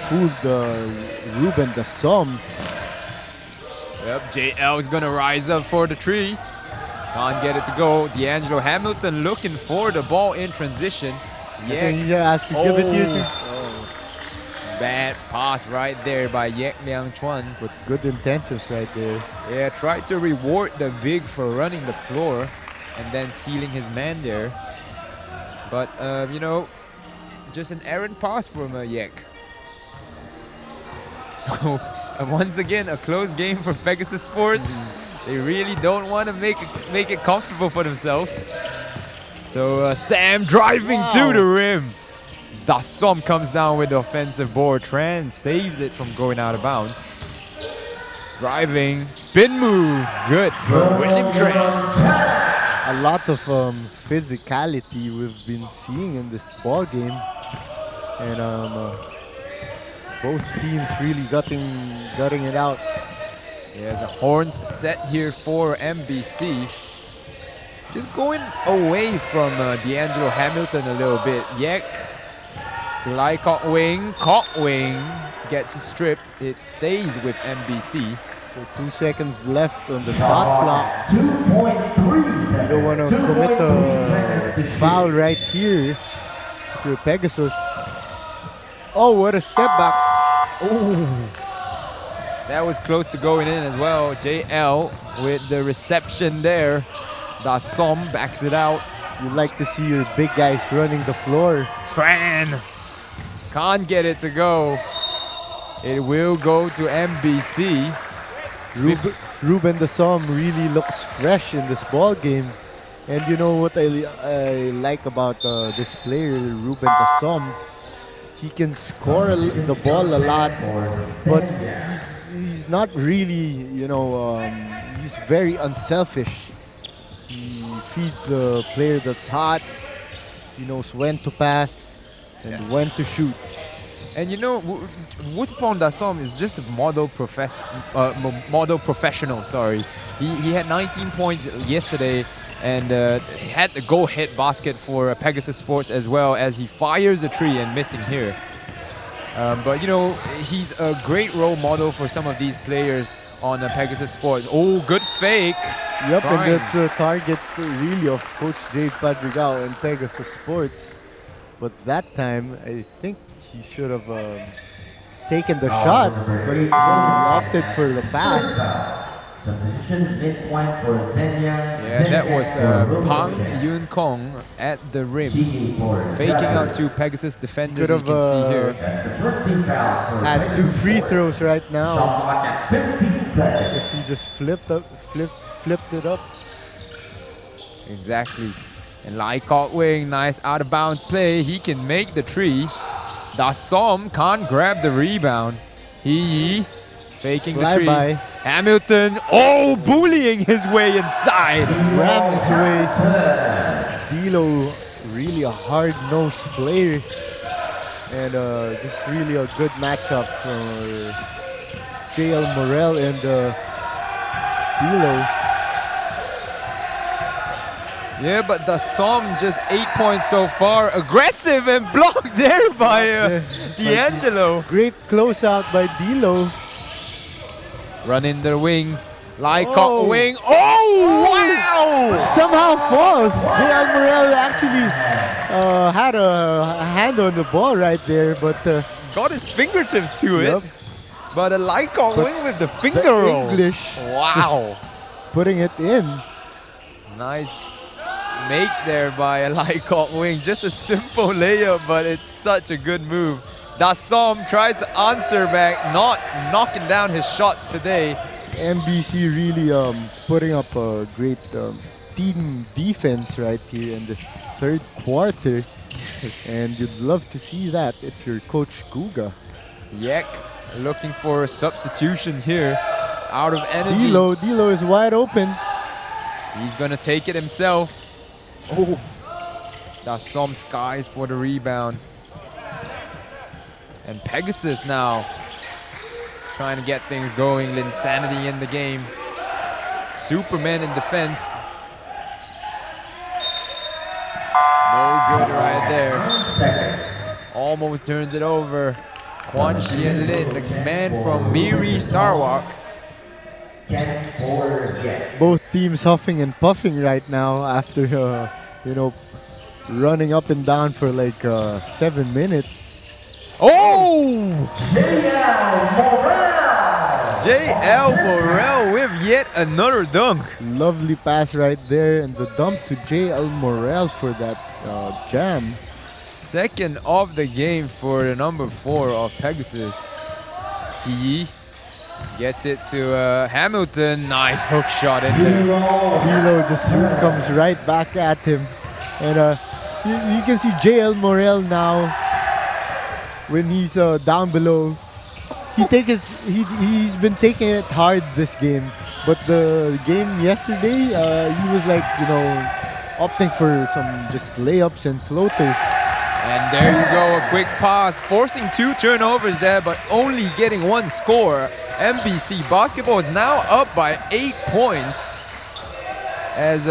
Fooled Ruben Dasom. Yep, JL is going to rise up for the tree. Can't get it to go. D'Angelo Hamilton looking for the ball in transition. I think he has to give it here to... Bad pass right there by Yek Liang Chuan. With good intentions right there. Yeah, tried to reward the big for running the floor and then sealing his man there. But, you know, just an errant pass from Yek. So, once again, a close game for Pegasus Sports. They really don't want to make it comfortable for themselves. So, Sam driving to the rim. Dasom comes down with the offensive board. Tran saves it from going out of bounds. Driving, spin move. Good from William Tran. A lot of physicality we've been seeing in this ball game. And both teams really gutting it out. There's a horns set here for MBC. Just going away from D'Angelo Hamilton a little bit. Yek to Lai Kok Wing. Kok Wing gets stripped. It stays with MBC. So 2 seconds left on the shot clock. You don't want to commit a foul right here if you're Pegasus. Oh, what a step back. Ooh. That was close to going in as well. JL with the reception there. Dasom backs it out. You like to see your big guys running the floor. Tran can't get it to go. It will go to MBC. Ruben Dasom really looks fresh in this ball game. And you know what I like about this player, Ruben Dasom? He can score the ball a lot, but he's not really, you know, he's very unselfish. He feeds the player that's hot. He knows when to pass and when to shoot. And you know, Woodpong Dasom is just a model professional. Sorry, he had 19 points yesterday, and he had the go-ahead basket for Pegasus Sports as well, as he fires a tree and missing here. But you know, he's a great role model for some of these players on Pegasus Sports. Oh, good fake. Yep, and that's a target really of Coach Jade Padrigao and Pegasus Sports. But that time, I think he should have taken the shot, but he opted for the pass. Yeah, that was Pang Yun Kong at the rim, faking out two Pegasus defenders. Could have you can see here. Had 2 free throws right now. If he just flipped it up. Exactly. And Lai Kok Wing, nice out of bounds play. He can make the tree. Dasom can't grab the rebound. He faking the tree. By. Hamilton, oh, bullying his way inside. Grabs his way. D'Lo, really a hard-nosed player. And just really a good matchup for JL Morel and D'Lo. Yeah, but Dasom just 8 points so far. Aggressive and blocked there by D'Angelo. Great closeout by D'Lo. Running the wings. Lai Kok Wing. Oh, wow! Somehow falls. JL Morel actually had a hand on the ball right there, but got his fingertips to yep. it. But a Lai Kok Wing with the finger roll. English. Wow. Putting it in. Nice make there by a Lai Kok Wing. Just a simple layup, but it's such a good move. Dasom tries to answer back, not knocking down his shots today. MBC really putting up a great team defense right here in this third quarter. And you'd love to see that if you're Coach Guga. Yek looking for a substitution here. Out of energy. D'Lo is wide open. He's gonna take it himself. Oh, that's some skies for the rebound. And Pegasus now trying to get things going. Insanity in the game. Superman in defense. No good right there. Almost turns it over. Quan Xian Lin, the man from Miri Sarawak. Both teams huffing and puffing right now after, running up and down for like 7 minutes. Oh! JL Morel with yet another dunk. Lovely pass right there, and the dump to JL Morel for that jam. Second of the game for the number 4 of Pegasus. He gets it to Hamilton. Nice hook shot in there. D'Lo just comes right back at him. And you can see JL Morel now when he's down below. He's been taking it hard this game. But the game yesterday, he was like, opting for some just layups and floaters. And there you go, a quick pass, forcing 2 turnovers there, but only getting 1 score. MBC basketball is now up by 8 points as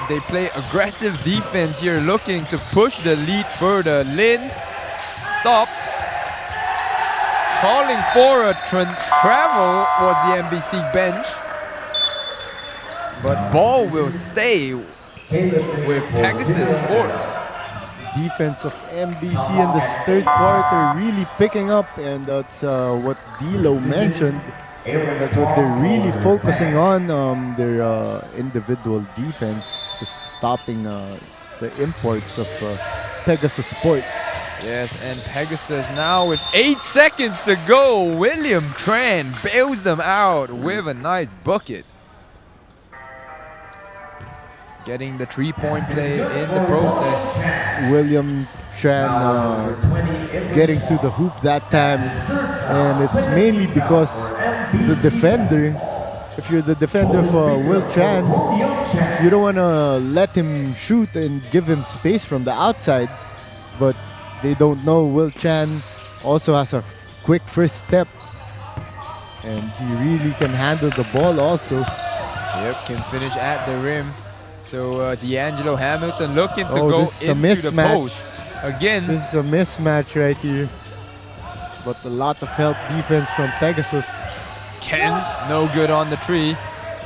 they play aggressive defense here, looking to push the lead further. Lin stopped. Calling for a travel was the MBC bench. But ball will stay with Pegasus Sports. Defense of MBC in this third quarter really picking up, and that's what D'Lo mentioned. That's what they're really focusing on, their individual defense, just stopping the imports of Pegasus Sports. Yes, and Pegasus now with 8 seconds to go. William Tran bails them out with a nice bucket. Getting the 3-point play in the process. William Tran getting to the hoop that time, and it's mainly because the defender, if you're the defender for Will Tran, you don't want to let him shoot and give him space from the outside, but they don't know Will Tran also has a quick first step, and he really can handle the ball also. Yep, can finish at the rim. So D'Angelo Hamilton looking to go this is a into the mismatch. post. Again, This is a mismatch right here, but a lot of help defense from Pegasus. Ken, no good on the 3.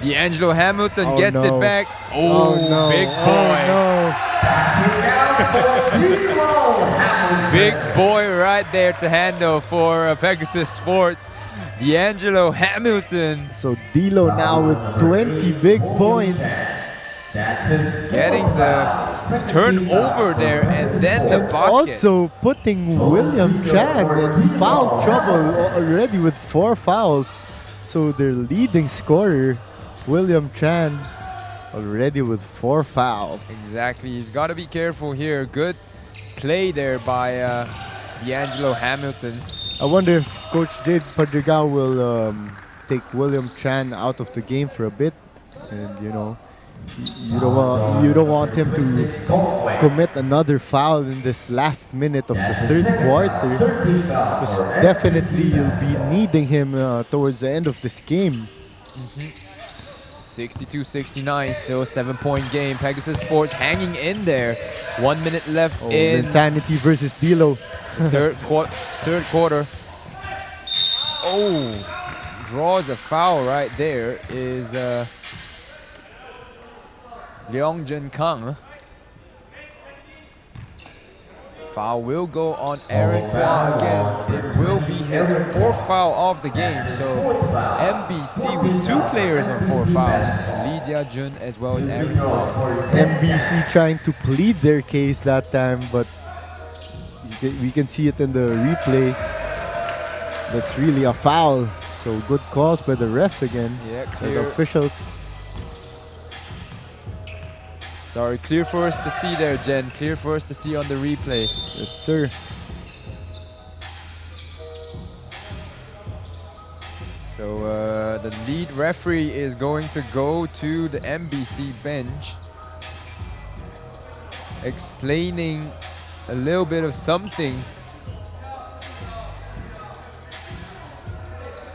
D'Angelo Hamilton Oh, gets no. it back. Oh, no. big boy. Oh, Big boy right there to handle for Pegasus Sports. D'Angelo Hamilton no. So D'Lo now with 20 big points. getting the turnover there and then the basket. Also putting William Tran in foul trouble already with 4 fouls. So their leading scorer, William Tran, already with 4 fouls. Exactly, he's got to be careful here. Good play there by D'Angelo Hamilton. I wonder if Coach Jade Padrigal will take William Tran out of the game for a bit, and you don't want him to commit another foul in this last minute of the third quarter. Because definitely you'll be needing him towards the end of this game. 62-69, still a 7-point game. Pegasus Sports hanging in there. 1 minute left in Insanity versus D'Lo. third quarter. Oh, draws a foul right there is Leong Jin Kang. Foul will go on Aaron Kwa again. It will be his 4th foul of the game. So MBC with 2 players on 4 fouls. Lee Jia Jun as well as Aaron Kwa. MBC trying to plead their case that time, but we can see it in the replay. That's really a foul. So good calls by the refs again. Yeah, By the clear. officials. Sorry, clear for us to see there, Jen. Clear for us to see on the replay. Yes, sir. So the lead referee is going to go to the MBC bench, explaining a little bit of something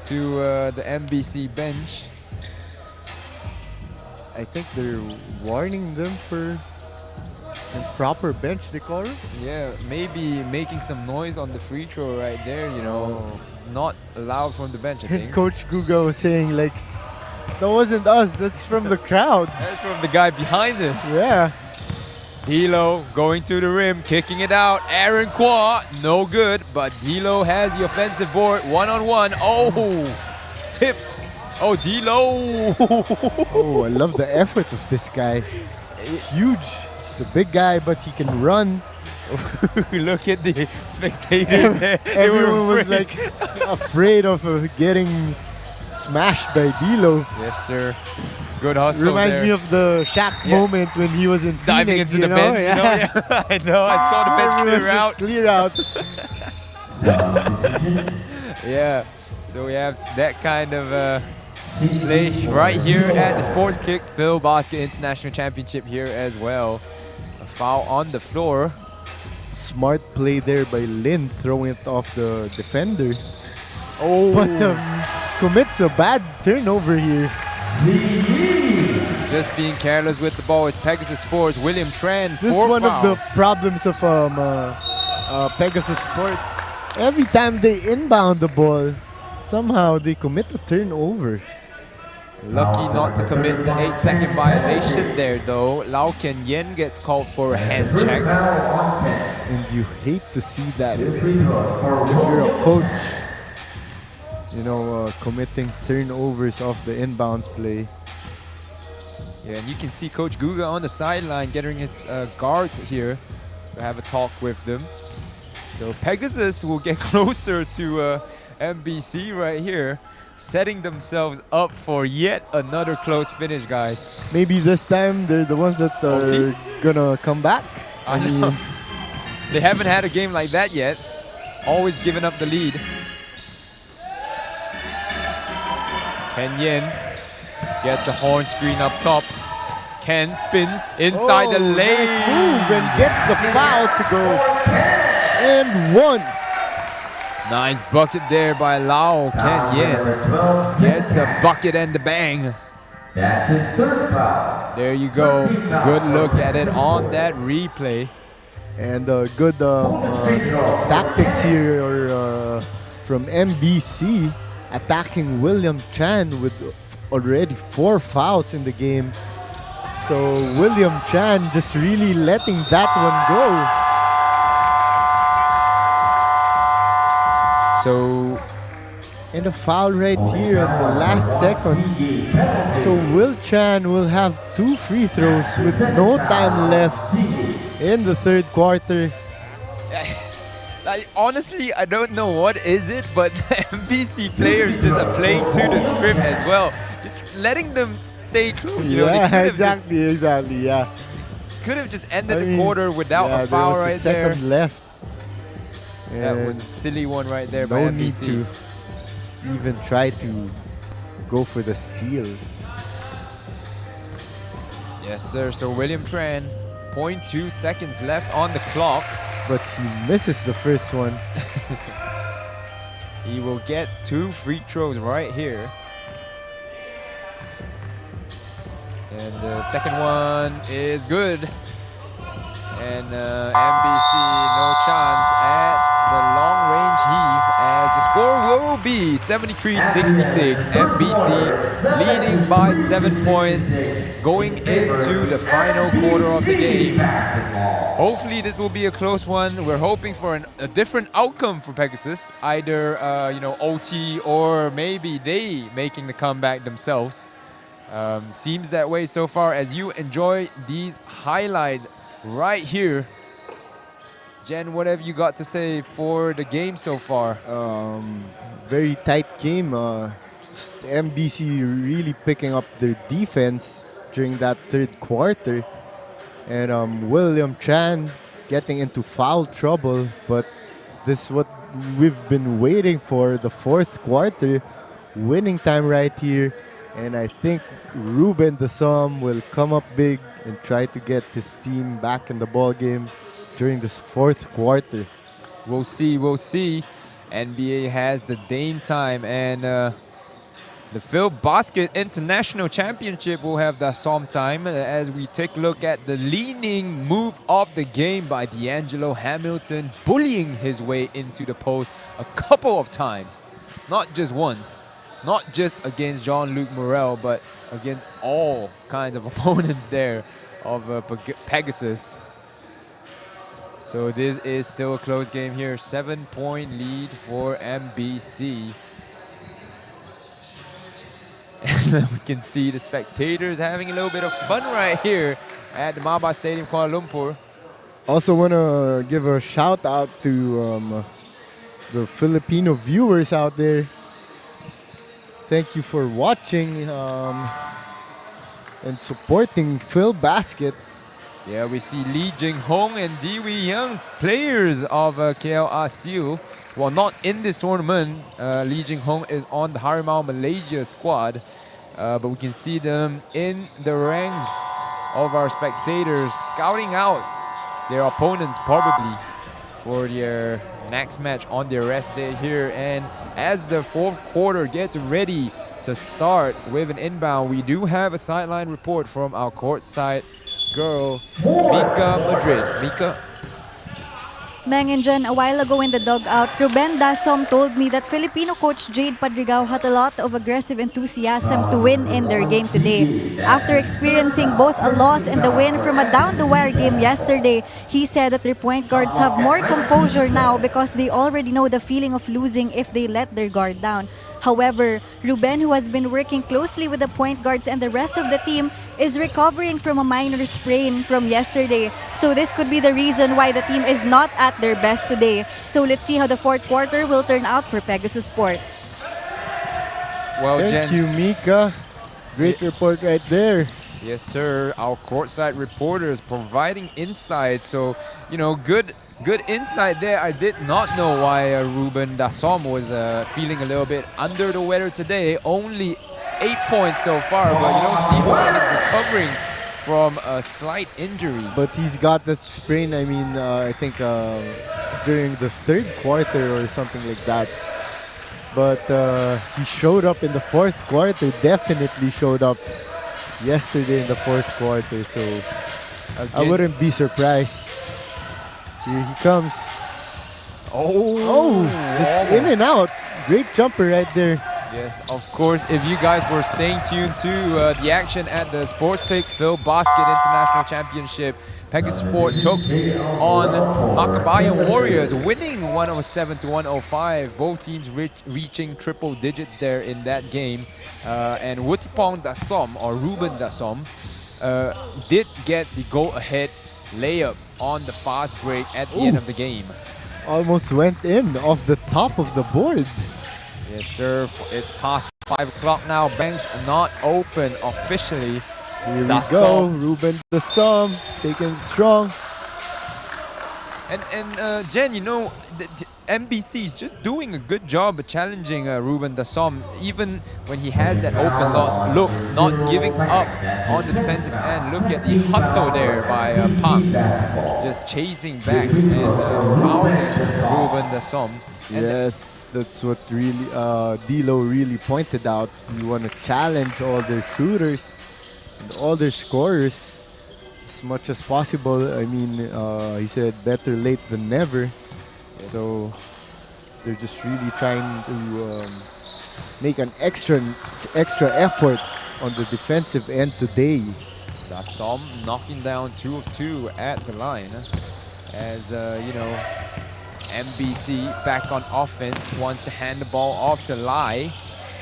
to the MBC bench. I think they're warning them for improper bench decorum. Yeah, maybe making some noise on the free throw right there, you know. It's not allowed from the bench, I And think. Coach Guga was saying like, that wasn't us, that's from the crowd. That's from the guy behind us. Yeah. D'Lo going to the rim, kicking it out. Aaron Kwa, no good, but D'Lo has the offensive board, one-on-one. Oh, tipped. Oh, D'Lo. Oh, I love the effort of this guy. It's huge. He's a big guy, but he can run. Look at the spectators there. They were Everyone was afraid. like afraid of getting smashed by D'Lo. Yes, sir. Good hustle Reminds there. me of the Shaq moment when he was in Diving Phoenix, into the you know? bench. Yeah. You know? Yeah. I know. I saw the bench Everyone clear just out. clear out. Yeah. So we have that kind of play right here at the Sports Kick Filbasket International Championship here as well. A foul on the floor. Smart play there by Lin, throwing it off the defender. Oh, but commits a bad turnover here. Just being careless with the ball is Pegasus Sports. William Tran, This is 4 one fouls. of the problems of Pegasus Sports. Every time they inbound the ball, somehow they commit a turnover. Lucky not to commit the 8-second violation there though. Lau Ken Yen gets called for a hand check. And you hate to see that if you're a coach, you know, committing turnovers off the inbounds play. Yeah, and you can see Coach Guga on the sideline getting his guards here to have a talk with them. So Pegasus will get closer to MBC right here, setting themselves up for yet another close finish, guys. Maybe this time they're the ones that are OT? gonna come back. I know. They haven't had a game like that yet. Always giving up the lead. Ken Yen gets a horn screen up top. Ken spins inside the lane. Nice move and gets the foul to go. And one. Nice bucket there by Lau Ken Yen. Gets the bucket and the bang. That's his third foul. There you go. Good look at it on that replay. And good tactics here from MBC, attacking William Chan with already 4 fouls in the game. So William Chan just really letting that one go. So, And a foul right here in the last second. So Will Chan will have 2 free throws with no time left in the third quarter. like, honestly, I don't know what is it, but the MBC players just are playing to the script as well. Just letting them stay close. You know, they Yeah, could have exactly, yeah. could have just ended I the mean, quarter without yeah, a foul there was right a second there. left. That was a And silly one right there by no need MBC. to even try to go for the steal. Yes, sir. So William Tran, 0.2 seconds left on the clock. But he misses the first one. He will get 2 free throws right here. And the second one is good. And MBC, no chance at the long-range heave as the score will be 73-66. MBC leading by 7 points going into the final quarter of the game. Hopefully this will be a close one. We're hoping for a different outcome for Pegasus, either OT or maybe they making the comeback themselves. Seems that way so far as you enjoy these highlights right here. Jen, what have you got to say for the game so far? Very tight game. Just MBC really picking up their defense during that third quarter. and William Chan getting into foul trouble. But this is what we've been waiting for, the fourth quarter. Winning time right here. And I think Ruben Dasam will come up big and try to get his team back in the ball game during this fourth quarter. We'll see, we'll see. NBA has the Dame time, and the Filbasket International Championship will have the Som time as we take a look at the leaning move of the game by D'Angelo Hamilton, bullying his way into the post a couple of times, not just once, not just against Jean-Luc Morel, but against all kinds of opponents there of Pegasus. So this is still a close game here. 7-point lead for MBC. And we can see the spectators having a little bit of fun right here at the MABA Stadium, Kuala Lumpur. Also want to give a shout out to the Filipino viewers out there. Thank you for watching and supporting Filbasket. Yeah, we see Lee Jing Hong and Dewey Young, players of KL ASIU. Well, not in this tournament. Lee Jing Hong is on the Harimau Malaysia squad. But we can see them in the ranks of our spectators, scouting out their opponents probably for their next match on their rest day here. And as the fourth quarter gets ready to start with an inbound, we do have a sideline report from our courtside girl, Mika Madrid. Mika? Meng and Jen, a while ago in the dugout, Ruben Dasom told me that Filipino coach Jade Padrigao had a lot of aggressive enthusiasm to win in their game today. After experiencing both a loss and the win from a down-the-wire game yesterday, he said that their point guards have more composure now because they already know the feeling of losing if they let their guard down. However, Ruben, who has been working closely with the point guards and the rest of the team, is recovering from a minor sprain from yesterday. So this could be the reason why the team is not at their best today. So let's see how the fourth quarter will turn out for Pegasus Sports. Well, Thank you, Mika. Great report right there. Yes, sir. Our courtside reporters providing insight. So, you know, good insight there. I did not know why Ruben Dasom was feeling a little bit under the weather today. Only 8 points so far, but you don't see why he's recovering from a slight injury. But he's got the sprain, I mean, I think during the third quarter or something like that. But he showed up in the fourth quarter, definitely showed up yesterday in the fourth quarter. So I wouldn't be surprised. Here he comes. Oh, just in and out. Great jumper right there. Yes, of course. If you guys were staying tuned to the action at the Sports Click Filbasket International Championship, Pegasus Sport took on Makabayan Warriors, winning 107-105. Both teams reaching triple digits there in that game. And Wutipong Dasom, or Ruben Dasom, did get the go-ahead layup on the fast break at the end of the game. Almost went in off the top of the board. Yes, sir. It's past 5 o'clock now. Banks not open officially. Here we go. Ruben Dasom taking it strong. And Jen, you know, the MBC is just doing a good job of challenging Ruben Dasom, even when he has that open look, not giving up on the defensive end. Look at the hustle there by Pang, just chasing back and fouling Ruben Dasom. Yes, that's what really Dilo really pointed out. You want to challenge all their shooters and all their scorers as much as possible. I mean, he said better late than never. Yes. So they're just really trying to make an extra effort on the defensive end today. Dasom knocking down 2 of 2 at the line. As you know, MBC back on offense, wants to hand the ball off to Lai.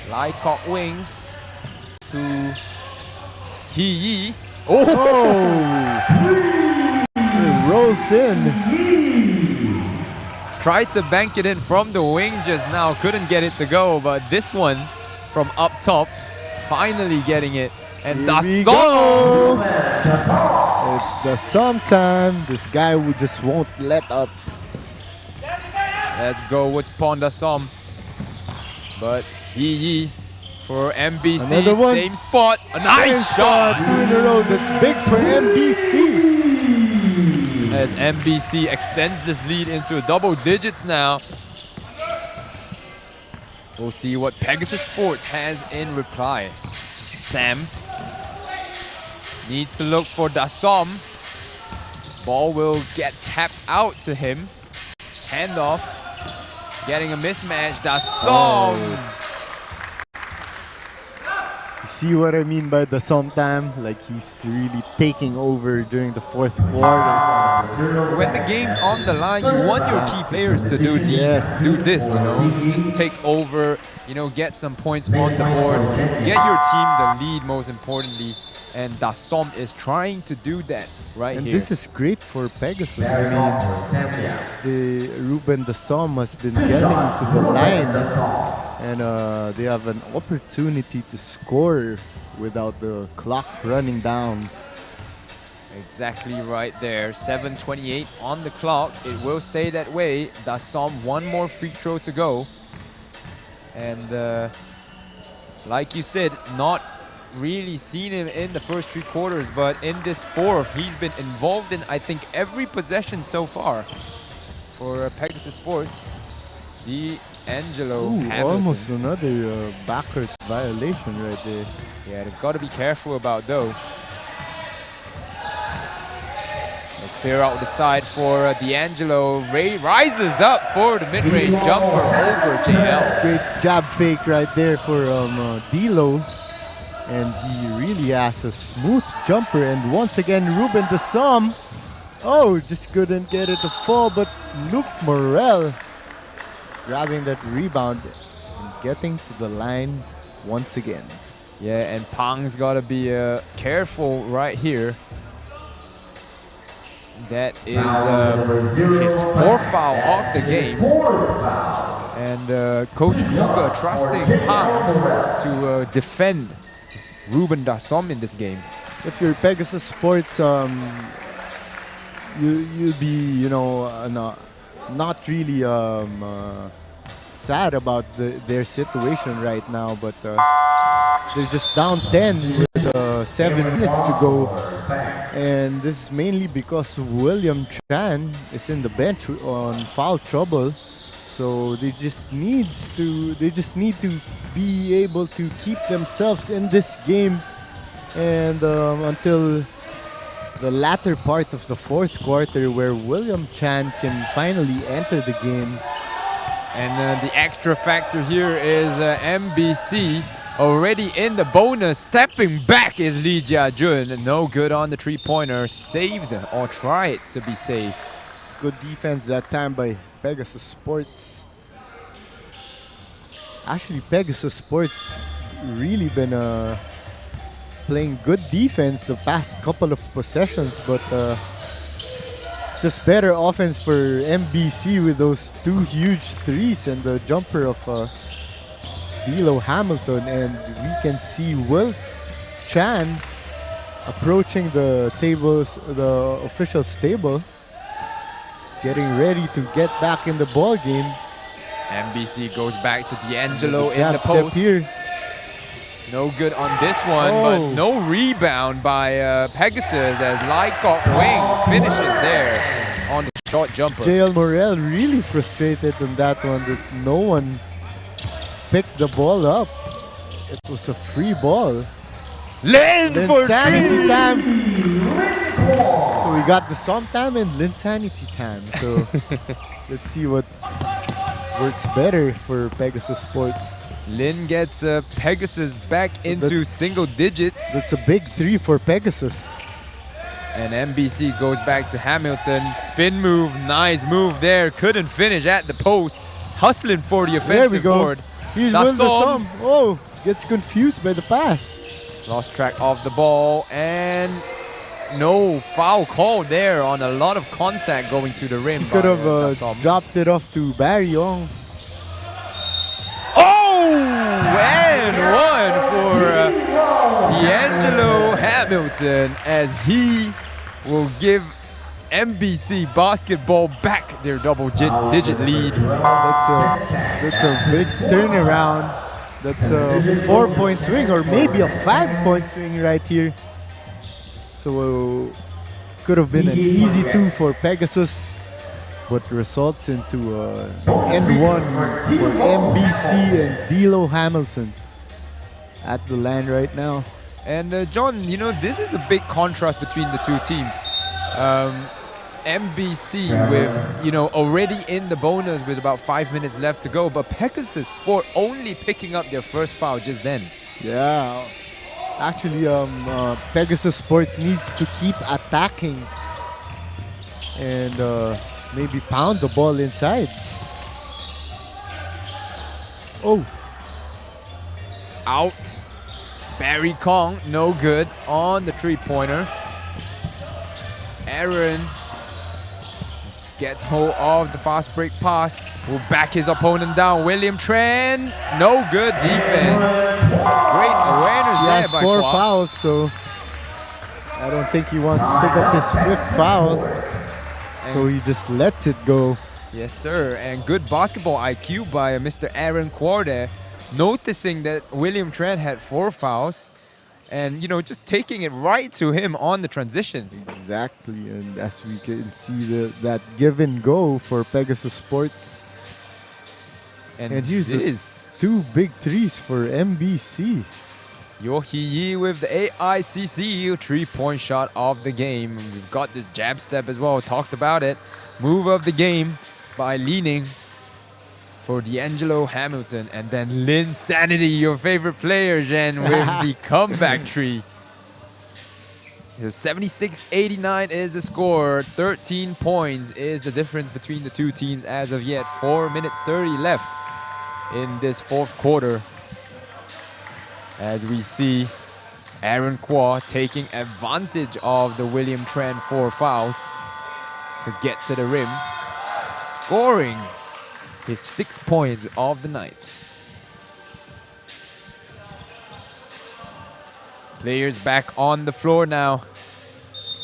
Lai caught wing to He. Oh! It rolls in. Tried to bank it in from the wing just now, couldn't get it to go, but this one from up top, finally getting it. And Dasom It's the sometime. This guy who just won't let up. Let's go with Ponda Som. But Yi for MBC, Another one. same spot. A nice shot. 2 in a row. That's big for MBC. As MBC extends this lead into double digits now. We'll see what Pegasus Sports has in reply. Sam needs to look for Dasom. Ball will get tapped out to him. Handoff. Getting a mismatch. Dasom. You see what I mean by the sometime? Like he's really taking over during the fourth quarter. When the game's on the line, you want your key players to do Yes. this, you know, just take over, you know, get some points on the board, get your team the lead most importantly, and Dasom is trying to do that right And here. this is great for Pegasus. I mean, the Ruben Dasom has been getting to the line, and they have an opportunity to score without the clock running down. Exactly right there. 7:28 on the clock. It will stay that way. Dasom, one more free throw to go. And like you said, not really seen him in the first 3 quarters, but in this fourth, he's been involved in, I think, every possession so far for Pegasus Sports. D'Angelo Hamilton. Almost another backward violation right there. Yeah, they've got to be careful about those. They clear out the side for D'Angelo. Ray rises up for the mid-range jumper over JL. Great jab fake right there for D'Lo. And he really has a smooth jumper. And once again, Ruben Dasom. Oh, just couldn't get it to fall. But Luke Morel grabbing that rebound and getting to the line once again. Yeah, and Pang's got to be careful right here. That is his 4th foul of the game. And Coach Guga trusting Pang to defend Ruben Dasom in this game. If you're Pegasus Sports, you'll be, you know, not really sad about their situation right now, but they're just down 10 with 7 minutes to go, and this is mainly because William Chan is in the bench on foul trouble. So they just need to be able to keep themselves in this game, and until the latter part of the fourth quarter, where William Chan can finally enter the game. And the extra factor here is MBC already in the bonus. Stepping back is Lee Jia-jun. No good on the 3-pointer. Saved, or tried to be safe. Good defense that time by Pegasus Sports. Actually, Pegasus Sports really been playing good defense the past couple of possessions, but just better offense for MBC with those 2 huge threes and the jumper of D'Lo Hamilton. And we can see Will Chan approaching the official's table, getting ready to get back in the ball game. MBC goes back to D'Angelo in Jab the step post. here. No good on this one, but no rebound by Pegasus as Lycott Wing finishes there on the short jumper. JL Morel really frustrated on that one, that no one picked the ball up. It was a free ball. Lin for Linsanity 3! time. So we got the sometime and Linsanity time. So let's see what works better for Pegasus Sports. Lin gets Pegasus back into single digits. That's a big 3 for Pegasus. And MBC goes back to Hamilton. Spin move, nice move there. Couldn't finish at the post. Hustling for the There we offensive go. board. He's Will Dasom. Oh, gets confused by the pass. Lost track of the ball, and no foul call there on a lot of contact going to the rim. He could have Dasom. dropped it off to Barry Young. And one for D'Angelo Hamilton as he will give MBC basketball back their double-digit lead. That's a big turnaround. That's a 4-point swing or maybe a 5-point swing right here. So could have been an easy 2 for Pegasus, but results into end 1 for MBC and D'Lo Hamilton at the land right now. And John, you know, this is a big contrast between the two teams. MBC with, you know, already in the bonus with about 5 minutes left to go, but Pegasus Sport only picking up their first foul just then. Yeah, actually Pegasus Sports needs to keep attacking and maybe pound the ball inside. Oh. Out. Barry Kong, no good on the three-pointer. Aaron gets hold of the fast break pass, will back his opponent down. William Tran, no good defense. Great awareness He there has by 4 Kuala. fouls, so I don't think he wants to pick up his 5th foul. So he just lets it go. Yes, sir. And good basketball IQ by Mr. Aaron Kwar there, noticing that William Tran had 4 fouls and, you know, just taking it right to him on the transition. Exactly, and as we can see that give and go for Pegasus Sports. And here's this. 2 big threes for MBC. Yo Hee Yi with the AICC 3-point shot of the game. We've got this jab step as well, talked about it. Move of the game by leaning for D'Angelo Hamilton. And then Lin Sanity, your favorite player, Jen, with the comeback tree. So 76-89 is the score. 13 points is the difference between the two teams as of yet. 4 minutes 30 left in this 4th quarter. As we see Aaron Kwar taking advantage of the William Tran 4 fouls to get to the rim, scoring his 6 points of the night. Players back on the floor now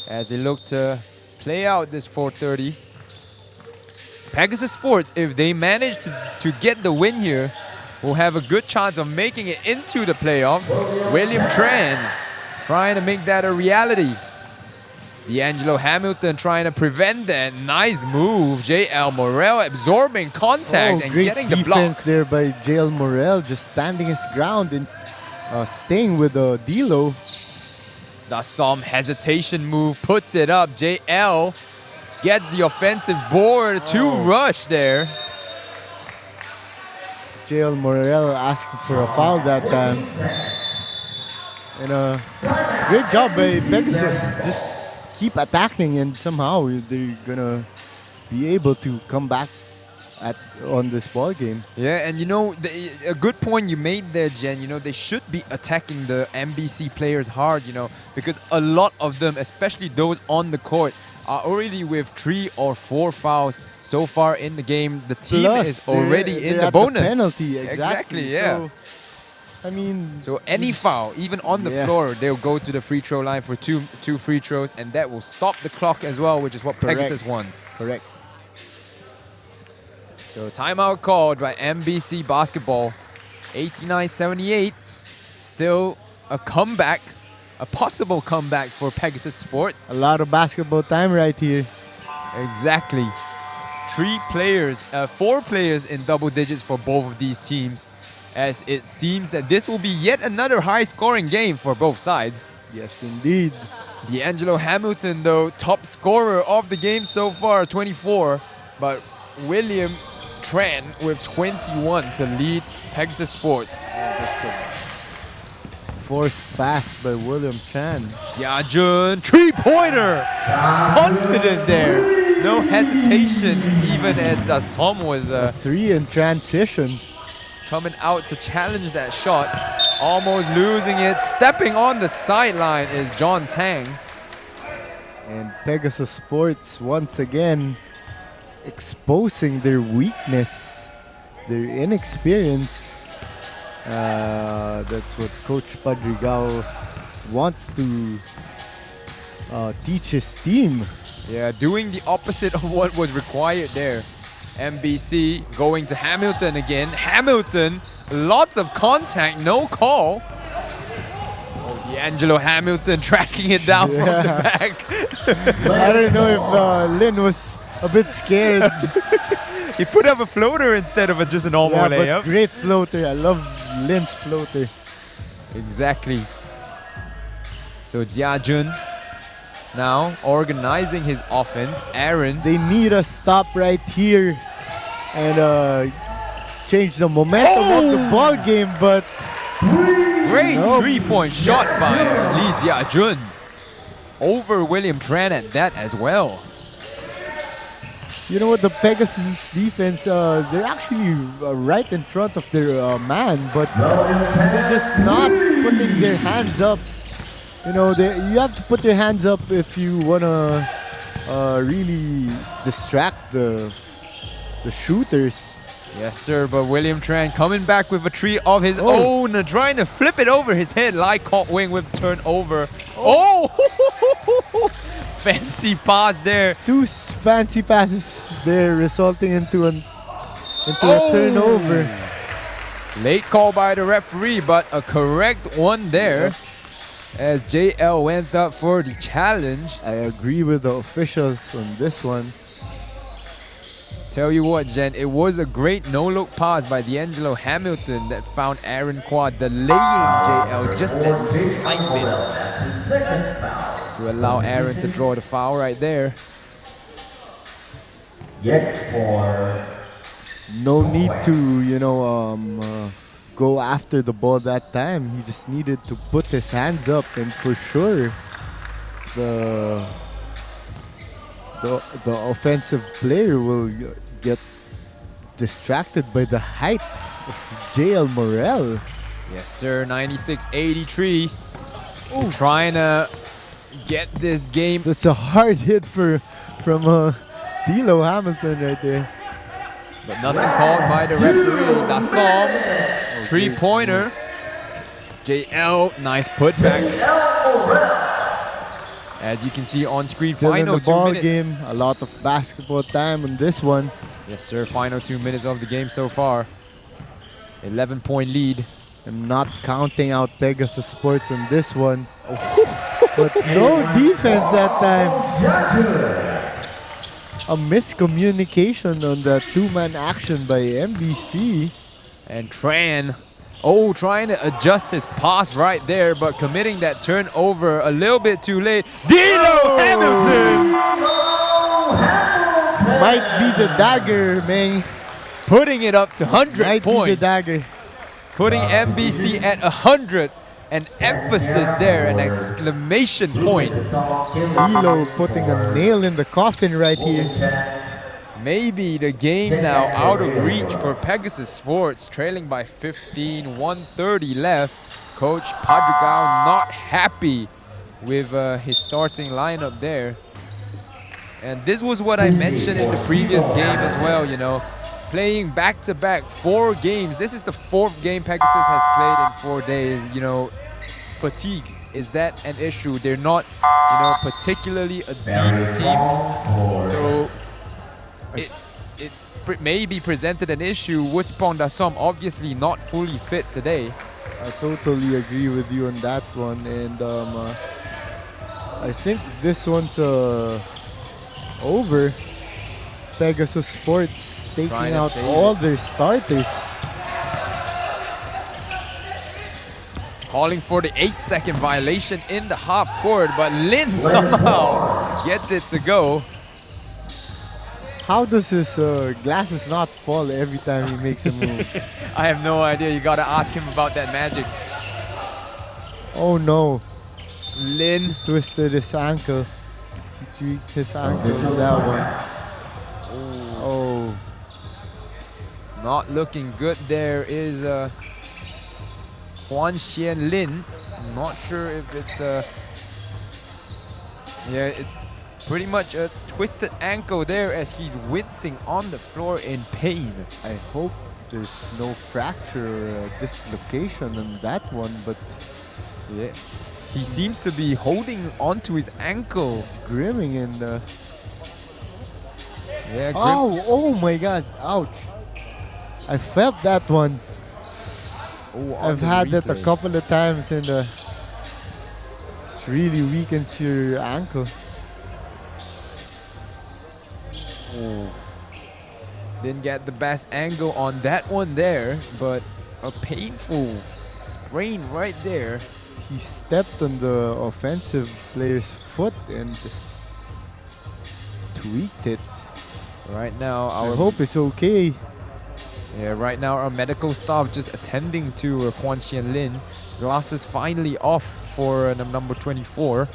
as they look to play out this 4:30. Pegasus Sports, if they manage to get the win here, will have a good chance of making it into the playoffs. William Tran trying to make that a reality. D'Angelo Hamilton trying to prevent that. Nice move. JL Morel absorbing contact and great getting the defense block. there by JL Morel, just standing his ground and staying with D'Lo. The some hesitation move puts it up. JL gets the offensive board to rush there. JL Morel asking for a foul that time. And great job by Pegasus. Just keep attacking and somehow they're gonna be able to come back on this ball game. Yeah, and you know, a good point you made there, Jen. You know, they should be attacking the MBC players hard, you know, because a lot of them, especially those on the court, are already with 3 or 4 fouls so far in the game. The team Plus, is already they're in the at bonus. Penalty, exactly. Yeah. So, I mean, So any foul, even on the Yes. floor, they'll go to the free throw line for two free throws, and that will stop the clock as well, which is what Correct. Pegasus wants. correct. So timeout called by MBC Basketball. 89-78. Still a comeback, a possible comeback for Pegasus Sports. A lot of basketball time right here. Exactly. 4 players in double digits for both of these teams, as it seems that this will be yet another high-scoring game for both sides. Yes, indeed. D'Angelo Hamilton, though, top scorer of the game so far, 24. But William Tran with 21 to lead Pegasus Sports. That's a forced pass by William Tran. Yajun, three-pointer! Confident there. No hesitation, even as Dasom was 3 in transition. coming out to challenge that shot. Almost losing it. Stepping on the sideline is John Tang. And Pegasus Sports once again exposing their weakness, their inexperience. That's what Coach Padrigao wants to teach his team. Yeah, doing the opposite of what was required there. MBC going to Hamilton again. Hamilton, lots of contact, no call. Oh, D'Angelo Hamilton tracking it down from the back. I don't know if Lin was a bit scared. He put up a floater instead of just a normal Yeah, layup. but great floater. I love Lin's floater. Exactly. So Jiajun now organizing his offense. Aaron. They need a stop right here and change the momentum of the ball game, but Great Nope. three-point shot by Lee Jiajun. Over William Tran at that as well. you know what, the Pegasus defense, they're actually right in front of their man, but they're just not putting their hands up. You know, you have to put your hands up if you want to really distract the shooters. Yes, sir, but William Tran coming back with a tree of his own, trying to flip it over his head. Like caught wing with turnover. Oh! Fancy pass there. Two fancy passes there resulting into a turnover. Late call by the referee, but a correct one there. As JL went up for the challenge. I agree with the officials on this one. Tell you what, Jen, it was a great no-look pass by D'Angelo Hamilton that found Aaron Quad delaying JL just that slight bit to allow Aaron to draw the foul right there. No need to, you know, go after the ball that time. He just needed to put his hands up, and for sure, the offensive player will get distracted by the height of JL Morel. Yes, sir. 96-83. Trying to get this game. That's a hard hit from D'Lo Hamilton right there. But nothing called by the referee. Dassom, three-pointer. JL, nice putback. As you can see on screen, Still final in the 2 ball minutes. game. A lot of basketball time on this one. Yes, sir. Final 2 minutes of the game so far. 11-point lead. I'm not counting out Pegasus Sports on this one. But no defense that time. A miscommunication on the two-man action by MBC. And Tran, trying to adjust his pass right there, but committing that turnover a little bit too late. D'Lo Hamilton! Might be the dagger, man. Putting it up to 100 Might points. be the dagger. Putting MBC at 100. An emphasis there, an exclamation point. D'Lo putting a nail in the coffin right here. Maybe the game now out of reach for Pegasus Sports, trailing by 15, 1:30 left. Coach Padrigao not happy with his starting lineup there. And this was what I mentioned in the previous game as well, you know. Playing back-to-back 4 games. This is the 4th game Pegasus has played in 4 days, you know. Fatigue, is that an issue? They're not, you know, particularly a deep team. So it maybe presented an issue. Wutipong Dassom obviously not fully fit today. I totally agree with you on that one, and I think this one's over. Pegasus Sports taking out all their starters. Calling for the 8-second violation in the half court, but Lin somehow gets it to go. How does his glasses not fall every time he makes a move? I have no idea. You gotta ask him about that magic. Oh no. Lin Twisted his ankle. He tweaked his ankle with that one. Oh. not looking good there is Huan Xian Lin. I'm not sure if it's yeah, it's pretty much a twisted ankle there as he's wincing on the floor in pain. I hope there's no fracture or dislocation on that one, but Yeah. He seems to be holding onto his ankle. Grimming and Yeah, oh my God! Ouch! I felt that one. Oh, on I've the had that a replay. couple of times, and it really weakens your ankle. Oh. Didn't get the best angle on that one there, but a painful sprain right there. He stepped on the offensive player's foot and tweaked it. Right now, I our hope it's okay. right now our medical staff just attending to Quan Xian Lin. Glasses finally off for number 24.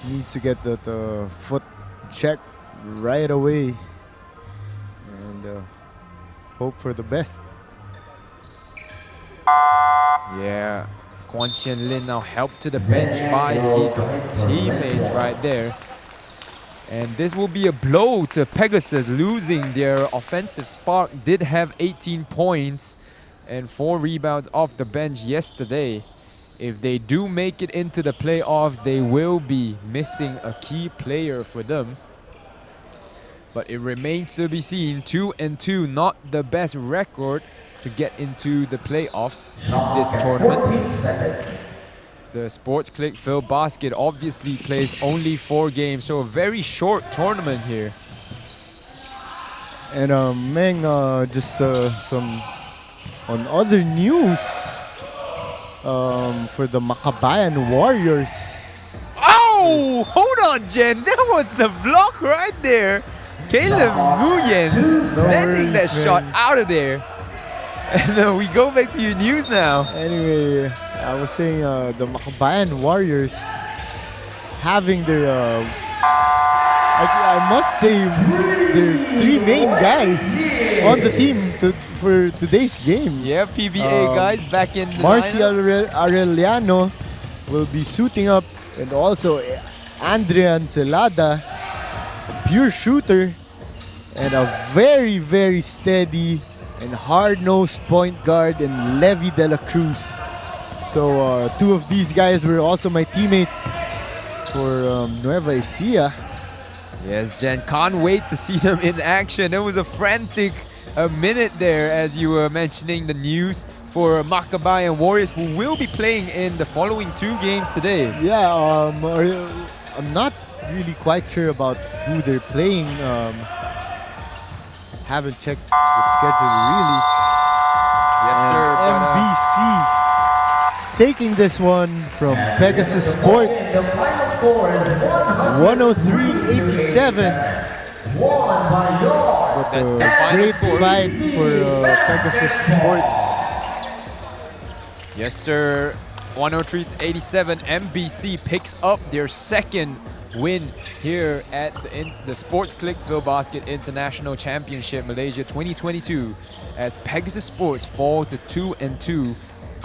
Needs to get that foot checked right away and hope for the best. Yeah, Quan Xian Lin now helped to the bench by his teammates right there. And this will be a blow to Pegasus, losing their offensive spark. Did have 18 points and 4 rebounds off the bench yesterday. If they do make it into the playoffs, they will be missing a key player for them. But it remains to be seen. 2-2, not the best record to get into the playoffs in this tournament. The Sports Click Filbasket obviously plays only 4 games, so a very short tournament here. And Meng, just some on other news for the Makabayan Warriors. Oh, hold on, Jen. That was a block right there. Caleb Nguyen sending that worries, shot man. out of there. And we go back to your news now. Anyway, I was saying the Makabayan Warriors having their, I must say, their 3 main guys on the team for today's game. Yeah, PBA guys back in the Marcy lineup. Arellano will be suiting up, and also Andrian Celada, a pure shooter, and a very, very steady and hard-nosed point guard, and Levi De La Cruz. So 2 of these guys were also my teammates for Nueva Ecija. Yes, Jen, can't wait to see them in action. It was a frantic minute there as you were mentioning the news for Makabayan Warriors, who will be playing in the following 2 games today. Yeah, I'm not really quite sure about who they're playing. Haven't checked the schedule really. Yes, sir. MBC taking this one from Pegasus Sports. 103-87. But That's the a final great score. fight for Pegasus Sports. Yes, sir. 103-87. MBC picks up their 2nd win here at the Sports Click Filbasket International Championship Malaysia 2022 as Pegasus Sports fall to 2-2.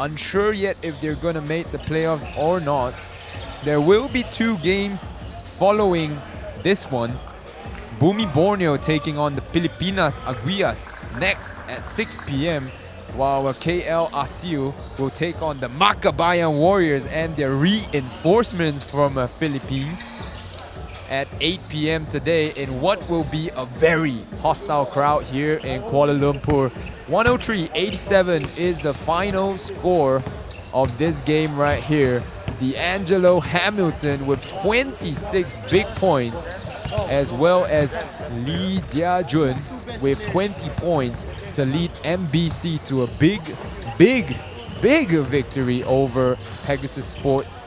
Unsure yet if they're gonna make the playoffs or not. There will be 2 games following this one. Bumi Borneo taking on the Filipinas Aguias next at 6 p.m. while KL Asil will take on the Makabayan Warriors and their reinforcements from Philippines at 8 p.m. today in what will be a very hostile crowd here in Kuala Lumpur. 103-87 is the final score of this game right here. D'Angelo Hamilton with 26 big points, as well as Lee Jia-jun with 20 points to lead MBC to a big victory over Pegasus Sports.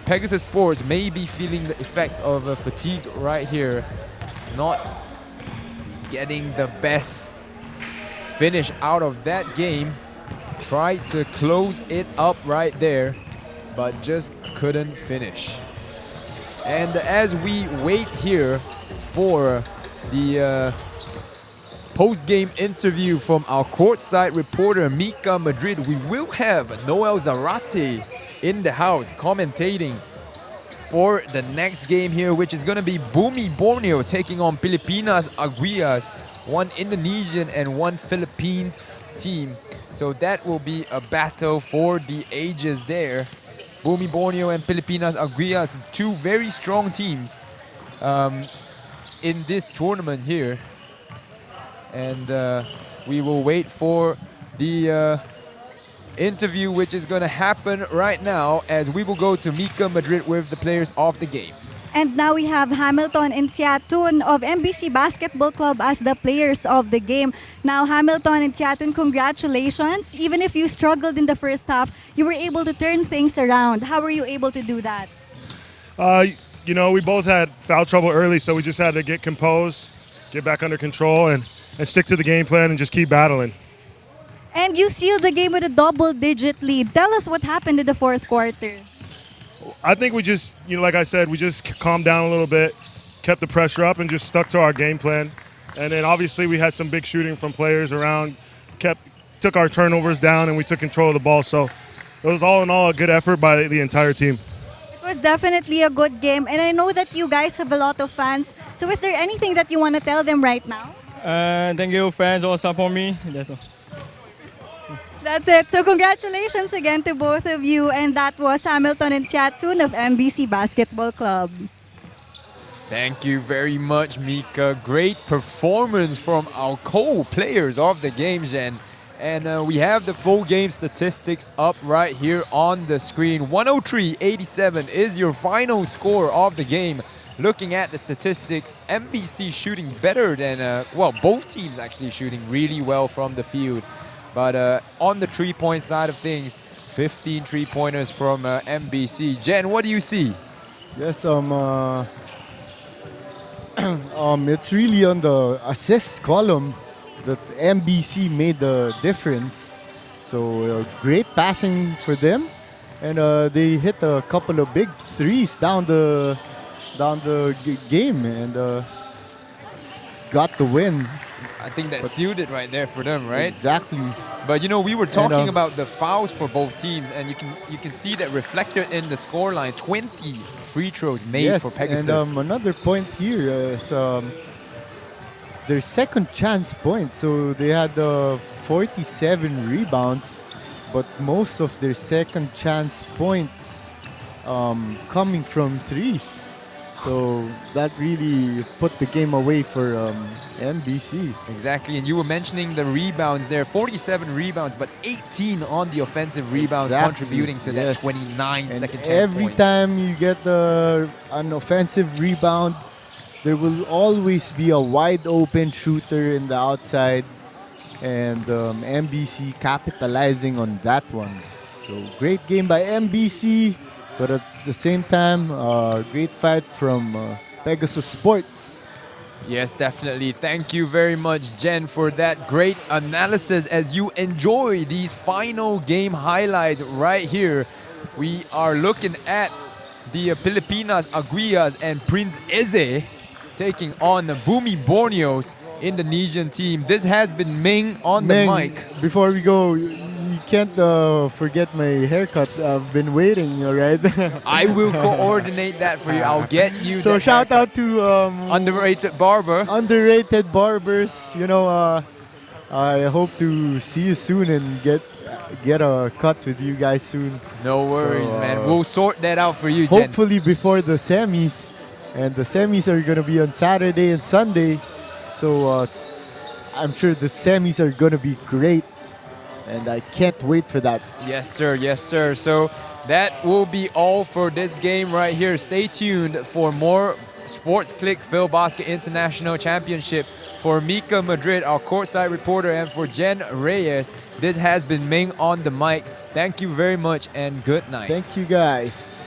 Pegasus Sports may be feeling the effect of a fatigue right here, not getting the best finish out of that game. Tried to close it up right there, but just couldn't finish. And as we wait here for the post-game interview from our courtside reporter Mika Madrid, we will have Noel Zarate in the house commentating for the next game here, which is going to be Bumi Borneo taking on Filipinas Aguias, one Indonesian and one Philippines team. So that will be a battle for the ages there. Bumi Borneo and Pilipinas Aguias, two very strong teams in this tournament here. And we will wait for the interview, which is going to happen right now, as we will go to Mica Madrid with the players of the game. And now we have Hamilton and Tiatun of MBC Basketball Club as the players of the game. Now, Hamilton and Tiatun, congratulations. Even if you struggled in the first half, you were able to turn things around. How were you able to do that? You know, we both had foul trouble early, so we just had to get composed, get back under control, and stick to the game plan and just keep battling. And you sealed the game with a double-digit lead. Tell us what happened in the fourth quarter. I think we just, you know, like I said, we just calmed down a little bit, kept the pressure up, and just stuck to our game plan. And then obviously we had some big shooting from players around, took our turnovers down, and we took control of the ball. So it was all in all a good effort by the entire team. It was definitely a good game, and I know that you guys have a lot of fans. So is there anything that you want to tell them right now? Thank you, fans, all support me. That's all. That's it. So congratulations again to both of you. And that was Hamilton and Tiatun of MBC Basketball Club. Thank you very much, Mika. Great performance from our co-players of the game, Jen. And we have the full game statistics up right here on the screen. 103-87 is your final score of the game. Looking at the statistics, MBC shooting better than, well, both teams actually shooting really well from the field. But on the three-point side of things, 15 three-pointers from MBC. Jen, what do you see? Yes, it's really on the assist column that MBC made the difference. So great passing for them, and they hit a couple of big threes down the game and got the win. I think that sealed it right there for them, right? Exactly. But you know, we were talking about the fouls for both teams, and you can see that reflected in the scoreline. 20 free throws made for Pegasus. And another point here is their second chance points. So they had 47 rebounds, but most of their second chance points coming from threes. So that really put the game away for MBC. Exactly, and you were mentioning the rebounds there. 47 rebounds, but 18 on the offensive rebounds, contributing to that 29 and second chance every points. time you get an offensive rebound, there will always be a wide open shooter in the outside, and MBC capitalizing on that one. So great game by MBC. But at the same time, great fight from Pegasus Sports. Yes, definitely. Thank you very much, Jen, for that great analysis as you enjoy these final game highlights right here. We are looking at the Pilipinas Aguias and Prince Eze taking on the Bumi Borneo's Indonesian team. This has been Ming on the mic. Before we go, you can't forget my haircut. I've been waiting, all right? I will coordinate that for you. I'll get you. So shout out to underrated barber. Underrated barbers. You know, I hope to see you soon and get a cut with you guys soon. No worries, man. We'll sort that out for you, hopefully before the semis. And the semis are going to be on Saturday and Sunday. So I'm sure the semis are going to be great. And I can't wait for that. Yes, sir. Yes, sir. So that will be all for this game right here. Stay tuned for more Sports Click Filbasket International Championship. For Mika Madrid, our courtside reporter, and for Jen Reyes, this has been Ming on the mic. Thank you very much and good night. Thank you, guys.